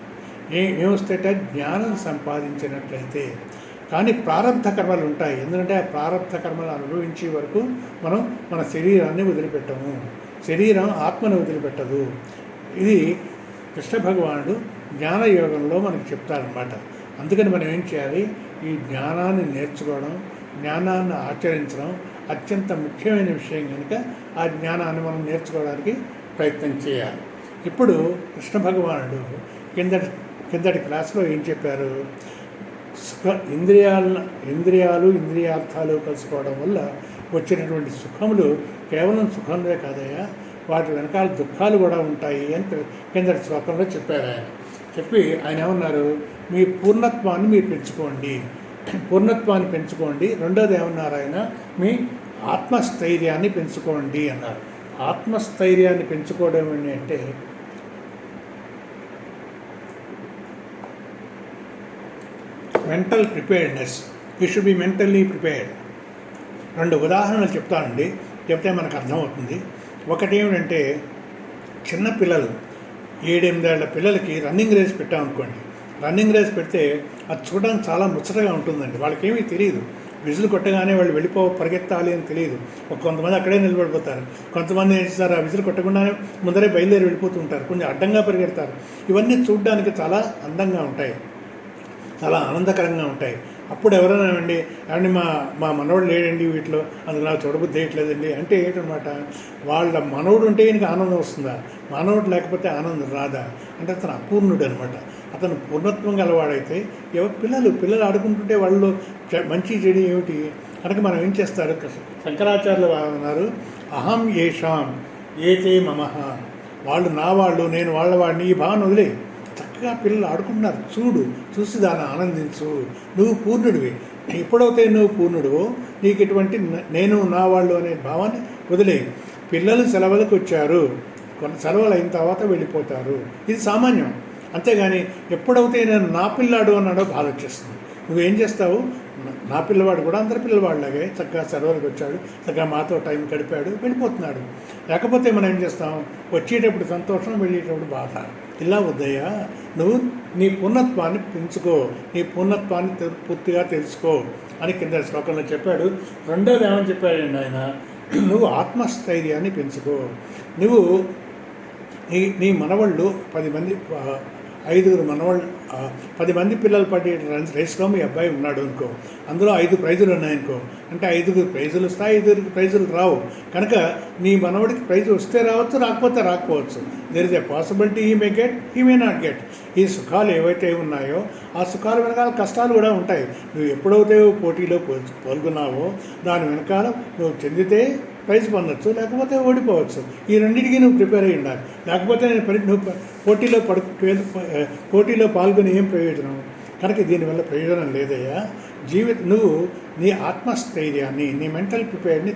ఏమొస్తాయంటే జ్ఞానం సంపాదించినట్లయితే. కానీ ప్రారబ్ధ కర్మలు ఉంటాయి. ఎందుకంటే ఆ ప్రారబ్ధ కర్మలు అనుభవించే వరకు మనం మన శరీరాన్ని వదిలిపెట్టము, శరీరం ఆత్మను వదిలిపెట్టదు. ఇది కృష్ణ భగవానుడు జ్ఞానయోగంలో మనకు చెప్తారనమాట. అందుకని మనం ఏం చేయాలి? ఈ జ్ఞానాన్ని నేర్చుకోవడం, జ్ఞానాన్ని ఆచరించడం అత్యంత ముఖ్యమైన విషయం కనుక ఆ జ్ఞానాన్ని మనం నేర్చుకోవడానికి ప్రయత్నం చేయాలి. ఇప్పుడు కృష్ణ భగవానుడు కిందటి క్లాస్లో ఏం చెప్పారు? ఇంద్రియార్థాలు కలుసుకోవడం వల్ల వచ్చినటువంటి సుఖములు కేవలం సుఖంలో కాదయ్యా, వాటి వెనకాల దుఃఖాలు కూడా ఉంటాయి అని కిందటి శ్లోకంలో చెప్పారు ఆయన. చెప్పి ఆయన ఏమన్నారు? మీ పూర్ణత్వాన్ని మీరు పెంచుకోండి. రెండోది ఏమన్నారు ఆయన? మీ ఆత్మస్థైర్యాన్ని పెంచుకోండి అన్నారు. ఆత్మస్థైర్యాన్ని పెంచుకోవడం అంటే mental preparedness. You should be mentally prepared. 2 ఉదాహరణలు చెప్తానండి, చెప్తే మనకు అర్థమవుతుంది. ఒకటి ఏమిటంటే, చిన్నపిల్లలు 7-8 ఏళ్ల పిల్లలకి రన్నింగ్ రేస్ పెట్టామనుకోండి. రన్నింగ్ రేస్ పెడితే అది చూడడానికి చాలా ముచ్చటగా ఉంటుందండి. వాళ్ళకేమీ తెలియదు, విజులు కొట్టగానే వాళ్ళు పరిగెత్తాలి అని తెలియదు. కొంతమంది అక్కడే నిలబడిపోతారు, కొంతమంది ఏం చేస్తారు, ఆ విజులు కొట్టకుండానే ముందరే బయలుదేరి వెళ్ళిపోతూ ఉంటారు, కొంచెం అడ్డంగా పరిగెడతారు. ఇవన్నీ చూడడానికి చాలా అందంగా ఉంటాయి, చాలా ఆనందకరంగా ఉంటాయి. అప్పుడు ఎవరైనా అండి మా మనవడు లేడండి వీటిలో, అందుకు నాకు చూడబుద్ధి వేయట్లేదండి అంటే ఏంటనమాట? వాళ్ళ మనవడు ఉంటే ఈయనకి ఆనందం వస్తుందా? మనవడు లేకపోతే ఆనందం రాదా? అంటే అతను అపూర్ణుడు అనమాట. అతను పూర్ణత్వం గలవాడైతే పిల్లలు ఆడుకుంటుంటే వాళ్ళు మంచి చెడు ఏమిటి కనుక మనం ఏం చేస్తారు? శంకరాచార్యులు అన్నారు, అహం ఏషాం ఏతే మమః. వాళ్ళు నా వాళ్ళు, నేను వాళ్ళవాడిని, ఈ భావన వదిలే. చక్కగా పిల్లలు ఆడుకుంటున్నారు, చూసి దాన్ని ఆనందించు. నువ్వు పూర్ణుడివి. ఎప్పుడైతే నువ్వు పూర్ణుడివో నీకు ఇటువంటి నేను నా వాళ్ళు అనే భావాన్ని వదిలే. పిల్లలు సెలవులకు వచ్చారు, కొన్ని సెలవులు అయిన తర్వాత వెళ్ళిపోతారు, ఇది సామాన్యం. అంతేగాని ఎప్పుడైతే నేను నా పిల్లాడు అన్నాడో బాధ వచ్చేస్తుంది. నువ్వేం చేస్తావు? నా పిల్లవాడు కూడా అందరి పిల్లవాడిలాగే చక్కగా సెలవులకు వచ్చాడు, చక్కగా మాతో టైం గడిపాడు, వెళ్ళిపోతున్నాడు. లేకపోతే మనం ఏం చేస్తాం? వచ్చేటప్పుడు సంతోషం, వెళ్ళేటప్పుడు బాధ. ఇలా వద్దయ్యా, నువ్వు నీ పూర్ణత్వాన్ని పెంచుకో, నీ పూర్ణత్వాన్ని పూర్తిగా తెలుసుకో అని కింద శ్లోకంలో చెప్పాడు. రెండోది ఏమని చెప్పాడండి ఆయన? నువ్వు ఆత్మస్థైర్యాన్ని పెంచుకో. నువ్వు నీ మనవళ్ళు 10 మంది 5 మనవాళ్ళు 10 మంది పిల్లలు పడి రేస్లో మీ అబ్బాయి ఉన్నాడు అనుకో, అందులో 5 ప్రైజులు ఉన్నాయనుకో, అంటే 5 ప్రైజులు వస్తాయి, 5 ప్రైజులు రావు. కనుక నీ మనవడికి ప్రైజు వస్తే రావచ్చు, రాకపోతే రాకపోవచ్చు. There is a possibility he may get, he may not get. ఈ సుఖాలు ఏవైతే ఉన్నాయో ఆ సుఖాల వెనకాల కష్టాలు కూడా ఉంటాయి. నువ్వు ఎప్పుడైతే పోటీలో పాల్గొన్నావో దాని వెనకాల నువ్వు చెందితే ప్రైజ్ పొందొచ్చు, లేకపోతే ఓడిపోవచ్చు. ఈ రెండింటికి నువ్వు ప్రిపేర్ అయ్యి ఉండాలి. లేకపోతే నువ్వు పోటీలో పాల్గొని ఏం ప్రయోజనం? కనుక దీనివల్ల ప్రయోజనం లేదయ్యా. నువ్వు నీ ఆత్మస్థైర్యాన్ని, నీ మెంటల్ ప్రిపేర్ని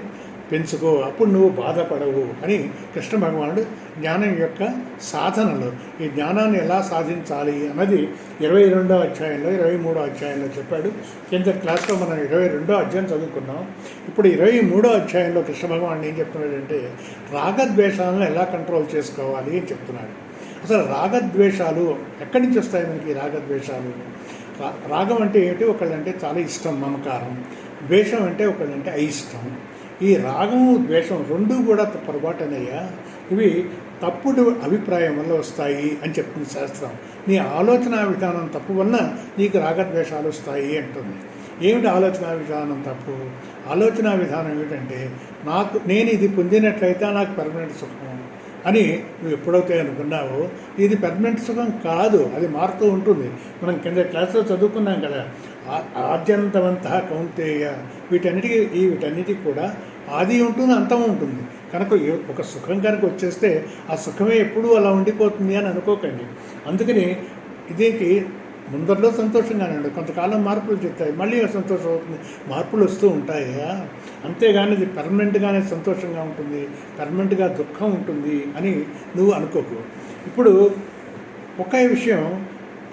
పెంచుకో, అప్పుడు నువ్వు బాధపడవు అని కృష్ణ భగవానుడు జ్ఞానం యొక్క సాధనలు, ఈ జ్ఞానాన్ని ఎలా సాధించాలి అన్నది 22వ అధ్యాయంలో 23వ అధ్యాయంలో చెప్పాడు. కింద క్లాస్లో మనం 22వ అధ్యాయం చదువుకున్నాం. ఇప్పుడు 23వ అధ్యాయంలో కృష్ణ భగవానుడు ఏం చెప్తున్నాడంటే రాగద్వేషాలను ఎలా కంట్రోల్ చేసుకోవాలి అని చెప్తున్నాడు. అసలు రాగద్వేషాలు ఎక్కడి నుంచి వస్తాయి మనకి? రాగద్వేషాలు, రాగం అంటే ఏమిటి? ఒకళ్ళంటే చాలా ఇష్టం, మమకారం. ద్వేషం అంటే ఒకళ్ళంటే అయిష్టం. ఈ రాగము ద్వేషం రెండూ కూడా పొరపాటునయ్యా. ఇవి తప్పుడు అభిప్రాయం వల్ల వస్తాయి అని చెప్తుంది శాస్త్రం. నీ ఆలోచన విధానం తప్పు వలన నీకు రాగద్వేషాలు వస్తాయి అంటుంది. ఏమిటి ఆలోచన విధానం తప్పు? ఆలోచన విధానం ఏమిటంటే నేను ఇది పొందినట్లయితే నాకు పర్మనెంట్ సుఖం అని నువ్వు ఎప్పుడైతే అనుకున్నావో ఇది పర్మనెంట్ సుఖం కాదు, అది మారుతూ ఉంటుంది. మనం కింద క్లాస్లో చదువుకున్నాం కదా, ఆద్యంతవంత కౌంతేయ. వీటన్నిటికీ కూడా ఆది ఉంటుంది, అంతం ఉంటుంది. కనుక ఒక సుఖం కనుక వచ్చేస్తే ఆ సుఖమే ఎప్పుడూ అలా ఉండిపోతుంది అని అనుకోకండి. అందుకని దీనికి ముందరలో సంతోషంగానే ఉండే కొంతకాలం మార్పులు చెప్తాయి, మళ్ళీ సంతోషం అవుతుంది, మార్పులు వస్తూ ఉంటాయా. అంతేగాని ఇది పర్మనెంట్గానే సంతోషంగా ఉంటుంది, పర్మనెంట్గా దుఃఖం ఉంటుంది అని నువ్వు అనుకోకు. ఇప్పుడు ఒకే విషయం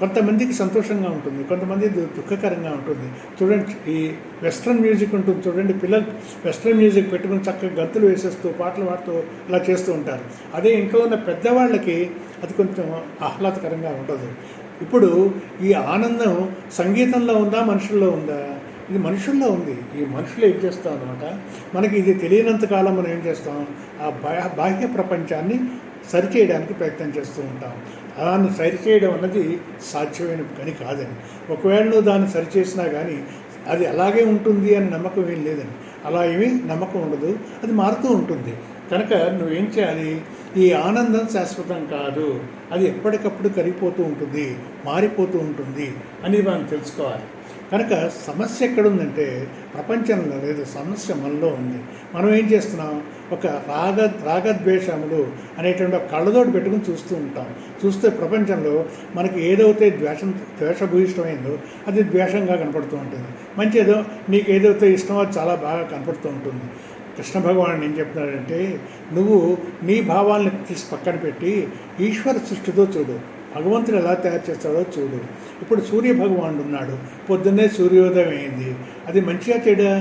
కొంతమందికి సంతోషంగా ఉంటుంది, కొంతమంది దుఃఖకరంగా ఉంటుంది. చూడండి, ఈ వెస్ట్రన్ మ్యూజిక్ ఉంటుంది చూడండి, పిల్లలు వెస్ట్రన్ మ్యూజిక్ పెట్టుకుని చక్కగా గంతులు వేసేస్తూ పాటలు పాడుతూ ఇలా చేస్తూ ఉంటారు. అదే ఇంట్లో ఉన్న పెద్దవాళ్ళకి అది కొంచెం ఆహ్లాదకరంగా ఉండదు. ఇప్పుడు ఈ ఆనందం సంగీతంలో ఉందా, మనుషుల్లో ఉందా? ఇది మనుషుల్లో ఉంది. ఈ మనుషులు ఏం చేస్తాం అనమాట, మనకి ఇది తెలియనంత కాలం మనం ఏం చేస్తాం, ఆ బాహ్య ప్రపంచాన్ని సరిచేయడానికి ప్రయత్నం చేస్తూ ఉంటాం. దాన్ని సరిచేయడం అన్నది సాధ్యమైన పని కాదని. ఒకవేళ నువ్వు దాన్ని సరిచేసినా కానీ అది అలాగే ఉంటుంది అని నమ్మకం ఏం లేదని. అలా ఏమీ నమ్మకం ఉండదు, అది మారుతూ ఉంటుంది. కనుక నువ్వేం చేయాలి? ఈ ఆనందం శాశ్వతం కాదు, అది ఎప్పటికప్పుడు కరిగిపోతూ ఉంటుంది, మారిపోతూ ఉంటుంది అని మనం తెలుసుకోవాలి. కనుక సమస్య ఎక్కడుందంటే ప్రపంచంలో లేదు, సమస్య మనలో ఉంది. మనం ఏం చేస్తున్నాం, ఒక రాగద్వేషములు అనేటువంటి ఒక కళ్ళతోటి పెట్టుకుని చూస్తూ ఉంటాం. చూస్తే ప్రపంచంలో మనకి ఏదైతే ద్వేషభూయిష్టమైందో అది ద్వేషంగా కనపడుతూ ఉంటుంది. మంచిదో నీకు ఏదైతే ఇష్టమో అది చాలా బాగా కనపడుతూ ఉంటుంది. కృష్ణ భగవానుడు ఏం చెప్తున్నాడంటే నువ్వు నీ భావాలను తీసి పక్కన పెట్టి ఈశ్వర సృష్టితో చూడు, భగవంతుడు ఎలా తయారు చేస్తాడో చూడు. ఇప్పుడు సూర్య భగవానుడు ఉన్నాడు, పొద్దున్నే సూర్యోదయం అయింది, అది మంచిగా చెడా?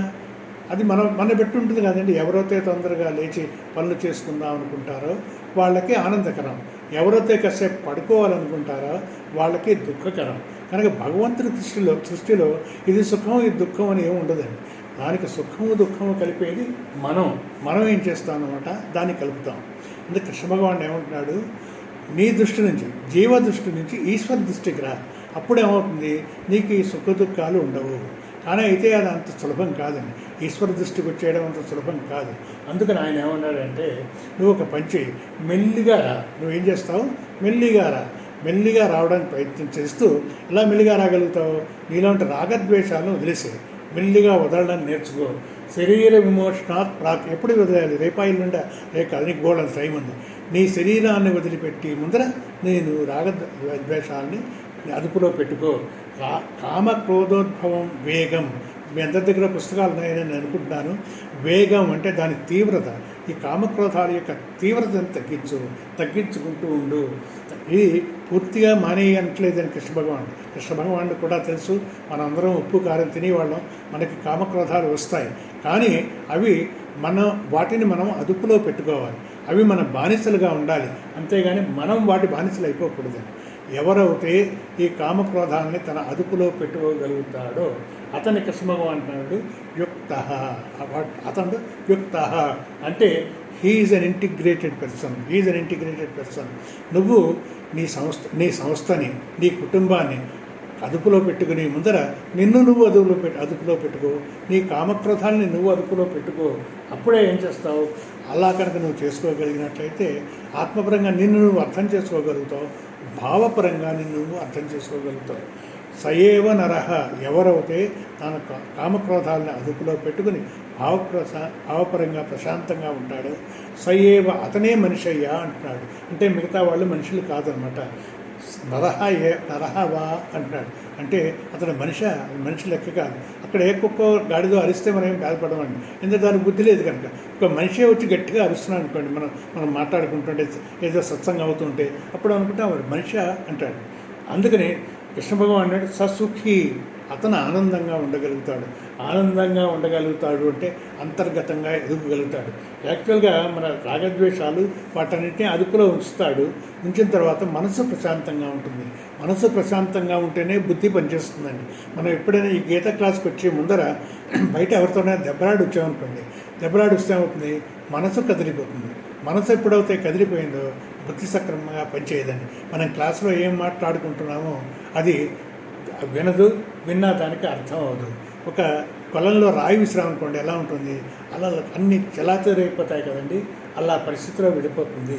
అది మన పెట్టి ఉంటుంది కదండి. ఎవరైతే తొందరగా లేచి పనులు చేసుకుందాం అనుకుంటారో వాళ్ళకి ఆనందకరం, ఎవరైతే కాసేపు పడుకోవాలనుకుంటారో వాళ్ళకి దుఃఖకరం. కనుక భగవంతుడి సృష్టిలో ఇది సుఖం, ఇది దుఃఖం అని ఏమి ఉండదండి. దానికి సుఖము దుఃఖము కలిపేది మనం ఏం చేస్తాం అన్నమాట, దాన్ని కలుపుతాం. అందుకే కృష్ణ భగవానుడు ఏమంటున్నాడు, నీ దృష్టి నుంచి, జీవ దృష్టి నుంచి ఈశ్వర దృష్టికి రా, అప్పుడేమవుతుంది, నీకు ఈ సుఖ దుఃఖాలు ఉండవు. కానీ అయితే అది అంత సులభం కాదండి, ఈశ్వర దృష్టికి వచ్చేయడం అంత సులభం కాదు. అందుకని ఆయన ఏమన్నాడంటే నువ్వు ఒక పని చేయి, మెల్లిగా రా. నువ్వేం చేస్తావు, మెల్లిగా రావడానికి ప్రయత్నం చేస్తూ ఎలా మెల్లిగా రాగలుగుతావు, నీలాంటి రాగద్వేషాలను వదిలేసే, మెల్లిగా వదలడానికి నేర్చుకో. శరీర విమోచనాత్ ప్రాక్, ఎప్పుడు వదిలేయాలి, రేపాయిల నుండి రేపు అది గోడని టైం ఉంది. నీ శరీరాన్ని వదిలిపెట్టి ముందర నేను రాగద్వేషాలని అదుపులో పెట్టుకో. కామ క్రోధోద్భవం వేగం, మీ అందరి దగ్గర పుస్తకాలు ఉన్నాయని నేను అనుకుంటున్నాను. వేగం అంటే దాని తీవ్రత, ఈ కామక్రోధాల యొక్క తీవ్రతను తగ్గించుకుంటూ ఉండు. ఇది పూర్తిగా మానేయట్లేదని కృష్ణ భగవానుడు కూడా తెలుసు. మనందరం ఉప్పు కారం తినేవాళ్ళం, మనకి కామక్రోధాలు వస్తాయి, కానీ వాటిని మనం అదుపులో పెట్టుకోవాలి. అవి మన బానిసలుగా ఉండాలి, అంతేగాని మనం వాటి బానిసలు అయిపోకూడదని. ఎవరైతే ఈ కామక్రోధాలని తన అదుపులో పెట్టుకోగలుగుతాడో అతని కృష్ణ భగవానుడు యుక్త. అతడు యుక్త అంటే హీఈస్ అన్ ఇంటిగ్రేటెడ్ పర్సన్. నువ్వు నీ సంస్థని, నీ కుటుంబాన్ని అదుపులో పెట్టుకుని ముందర నిన్ను నువ్వు అదుపులో పెట్టుకో, నీ కామక్రోధాన్ని నువ్వు అదుపులో పెట్టుకో. అప్పుడే ఏం చేస్తావు, అలా కనుక నువ్వు చేసుకోగలిగినట్లయితే ఆత్మపరంగా నిన్ను నువ్వు అర్థం చేసుకోగలుగుతావు, భావపరంగా నిన్ను నువ్వు అర్థం చేసుకోగలుగుతావు. సయేవ నరహ, ఎవరైతే తన కామక్రోధాలను అదుపులో పెట్టుకుని భావపరంగా ప్రశాంతంగా ఉంటాడో సయేవ, అతనే మనిషి అయ్యా అంటున్నాడు. అంటే మిగతా వాళ్ళు మనుషులు కాదనమాట. నరహవా అంటున్నాడు. అంటే అతను మనిషి లెక్క కాదు. అక్కడ ఏ కుక్క గాడిదో అరిస్తే మనం ఏం బాధపడమండి, ఎందుకంటే దానికి బుద్ధి లేదు కనుక. ఒక మనిషి వచ్చి గట్టిగా అరుస్తున్నాడు అనుకోండి, మనం మాట్లాడుకుంటుంటే ఏదో సత్సంగం అవుతుంటే అప్పుడు అనుకుంటాం వాడు మనిషి అంటాడు. అందుకని కృష్ణ భగవాన్ అన్నాడు ససుఖి, అతను ఆనందంగా ఉండగలుగుతాడు అంటే అంతర్గతంగా ఎదుగగలుగుతాడు. యాక్చువల్గా మన రాగద్వేషాలు వాటన్నిటినీ అదుపులో ఉంచిన తర్వాత మనసు ప్రశాంతంగా ఉంటుంది. మనసు ప్రశాంతంగా ఉంటేనే బుద్ధి పనిచేస్తుందండి. మనం ఎప్పుడైనా ఈ గీత క్లాస్కి వచ్చే ముందర బయట ఎవరితోనే దెబ్బలాడి వచ్చామనుకోండి, దెబ్బలాడి వస్తే ఏమవుతుంది, మనసు కదిలిపోతుంది. మనసు ఎప్పుడైతే కదిలిపోయిందో బుద్ధి సక్రమంగా పనిచేయదండి. మనం క్లాసులో ఏం మాట్లాడుకుంటున్నామో అది విన్నా దానికి అర్థం అవ్వదు. ఒక కొలంలో రాయి విసిరామనుకోండి ఎలా ఉంటుంది, అలా అన్ని చెలాచెరైపోతాయి కదండి, అలా పరిస్థితిలో విడిపోతుంది.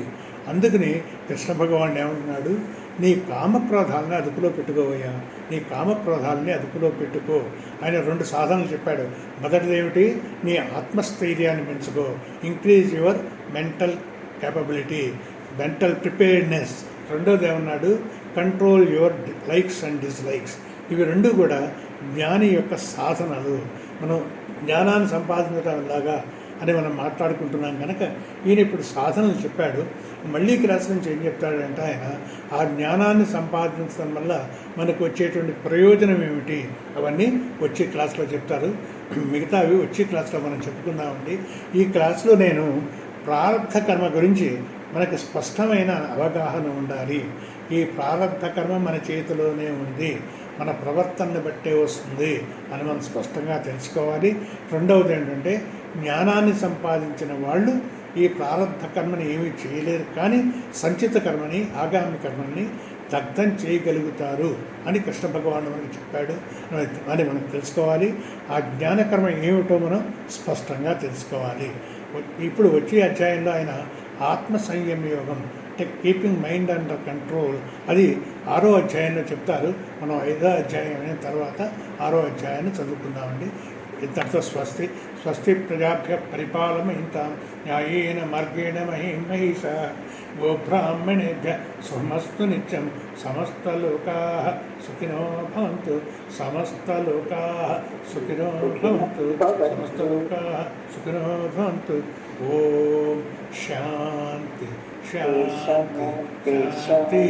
అందుకని కృష్ణ భగవాన్ ఏమంటున్నాడు, నీ కామక్రోధాలని అదుపులో పెట్టుకోవయ్యా, నీ కామక్రోధాలని అదుపులో పెట్టుకో. ఆయన 2 సాధనలు చెప్పాడు. మొదటిది ఏమిటి, నీ ఆత్మస్థైర్యాన్ని పెంచుకో, increase your mental capability, mental preparedness. రెండోది ఏమన్నాడు, control your likes and dislikes. ఇవి 2 కూడా జ్ఞాని యొక్క సాధనలు. మనం జ్ఞానాన్ని సంపాదించడంలాగా అని మనం మాట్లాడుకుంటున్నాం కనుక ఈయన ఇప్పుడు సాధనలు చెప్పాడు. మళ్ళీ క్లాస్ నుంచి ఏం చెప్తాడంటే ఆయన ఆ జ్ఞానాన్ని సంపాదించడం వల్ల మనకు వచ్చేటువంటి ప్రయోజనం ఏమిటి అవన్నీ వచ్చే క్లాస్లో చెప్తారు. మిగతావి వచ్చే క్లాస్లో మనం చెప్పుకుందామండి. ఈ క్లాస్లో నేను ప్రారబ్ధ కర్మ గురించి మనకు స్పష్టమైన అవగాహన ఉండాలి. ఈ ప్రారబ్ధ కర్మ మన చేతిలోనే ఉంది, మన ప్రవర్తనని బట్టే వస్తుంది అని మనం స్పష్టంగా తెలుసుకోవాలి. రెండవది ఏంటంటే జ్ఞానాన్ని సంపాదించిన వాళ్ళు ఈ ప్రారబ్ధ కర్మని ఏమీ చేయలేరు, కానీ సంచిత కర్మని, ఆగామి కర్మని దగ్ధం చేయగలుగుతారు అని కృష్ణ భగవానుడు మనకు చెప్పాడు అని మనం తెలుసుకోవాలి. ఆ జ్ఞానకర్మ ఏమిటో మనం స్పష్టంగా తెలుసుకోవాలి. ఇప్పుడు వచ్చే అధ్యాయంలో ఆయన ఆత్మ సంయమ యోగం అంటే కీపింగ్ మైండ్ అండర్ కంట్రోల్, అది 6వ అధ్యాయంలో చెప్తారు. మనం 5వ అధ్యాయం అయిన తర్వాత 6వ అధ్యాయాన్ని చదువుకుందామండి. ఇంతటితో స్వస్తి ప్రజాభ్య పరిపాలమహింతాం న్యాయేన మార్గేణ మహిష గోబ్రాహ్మణేభ్య శుభమస్తు నిత్యం సమస్తలోకాః సుఖినో భవంతు ఓం శాంతి శాంతి శాంతి.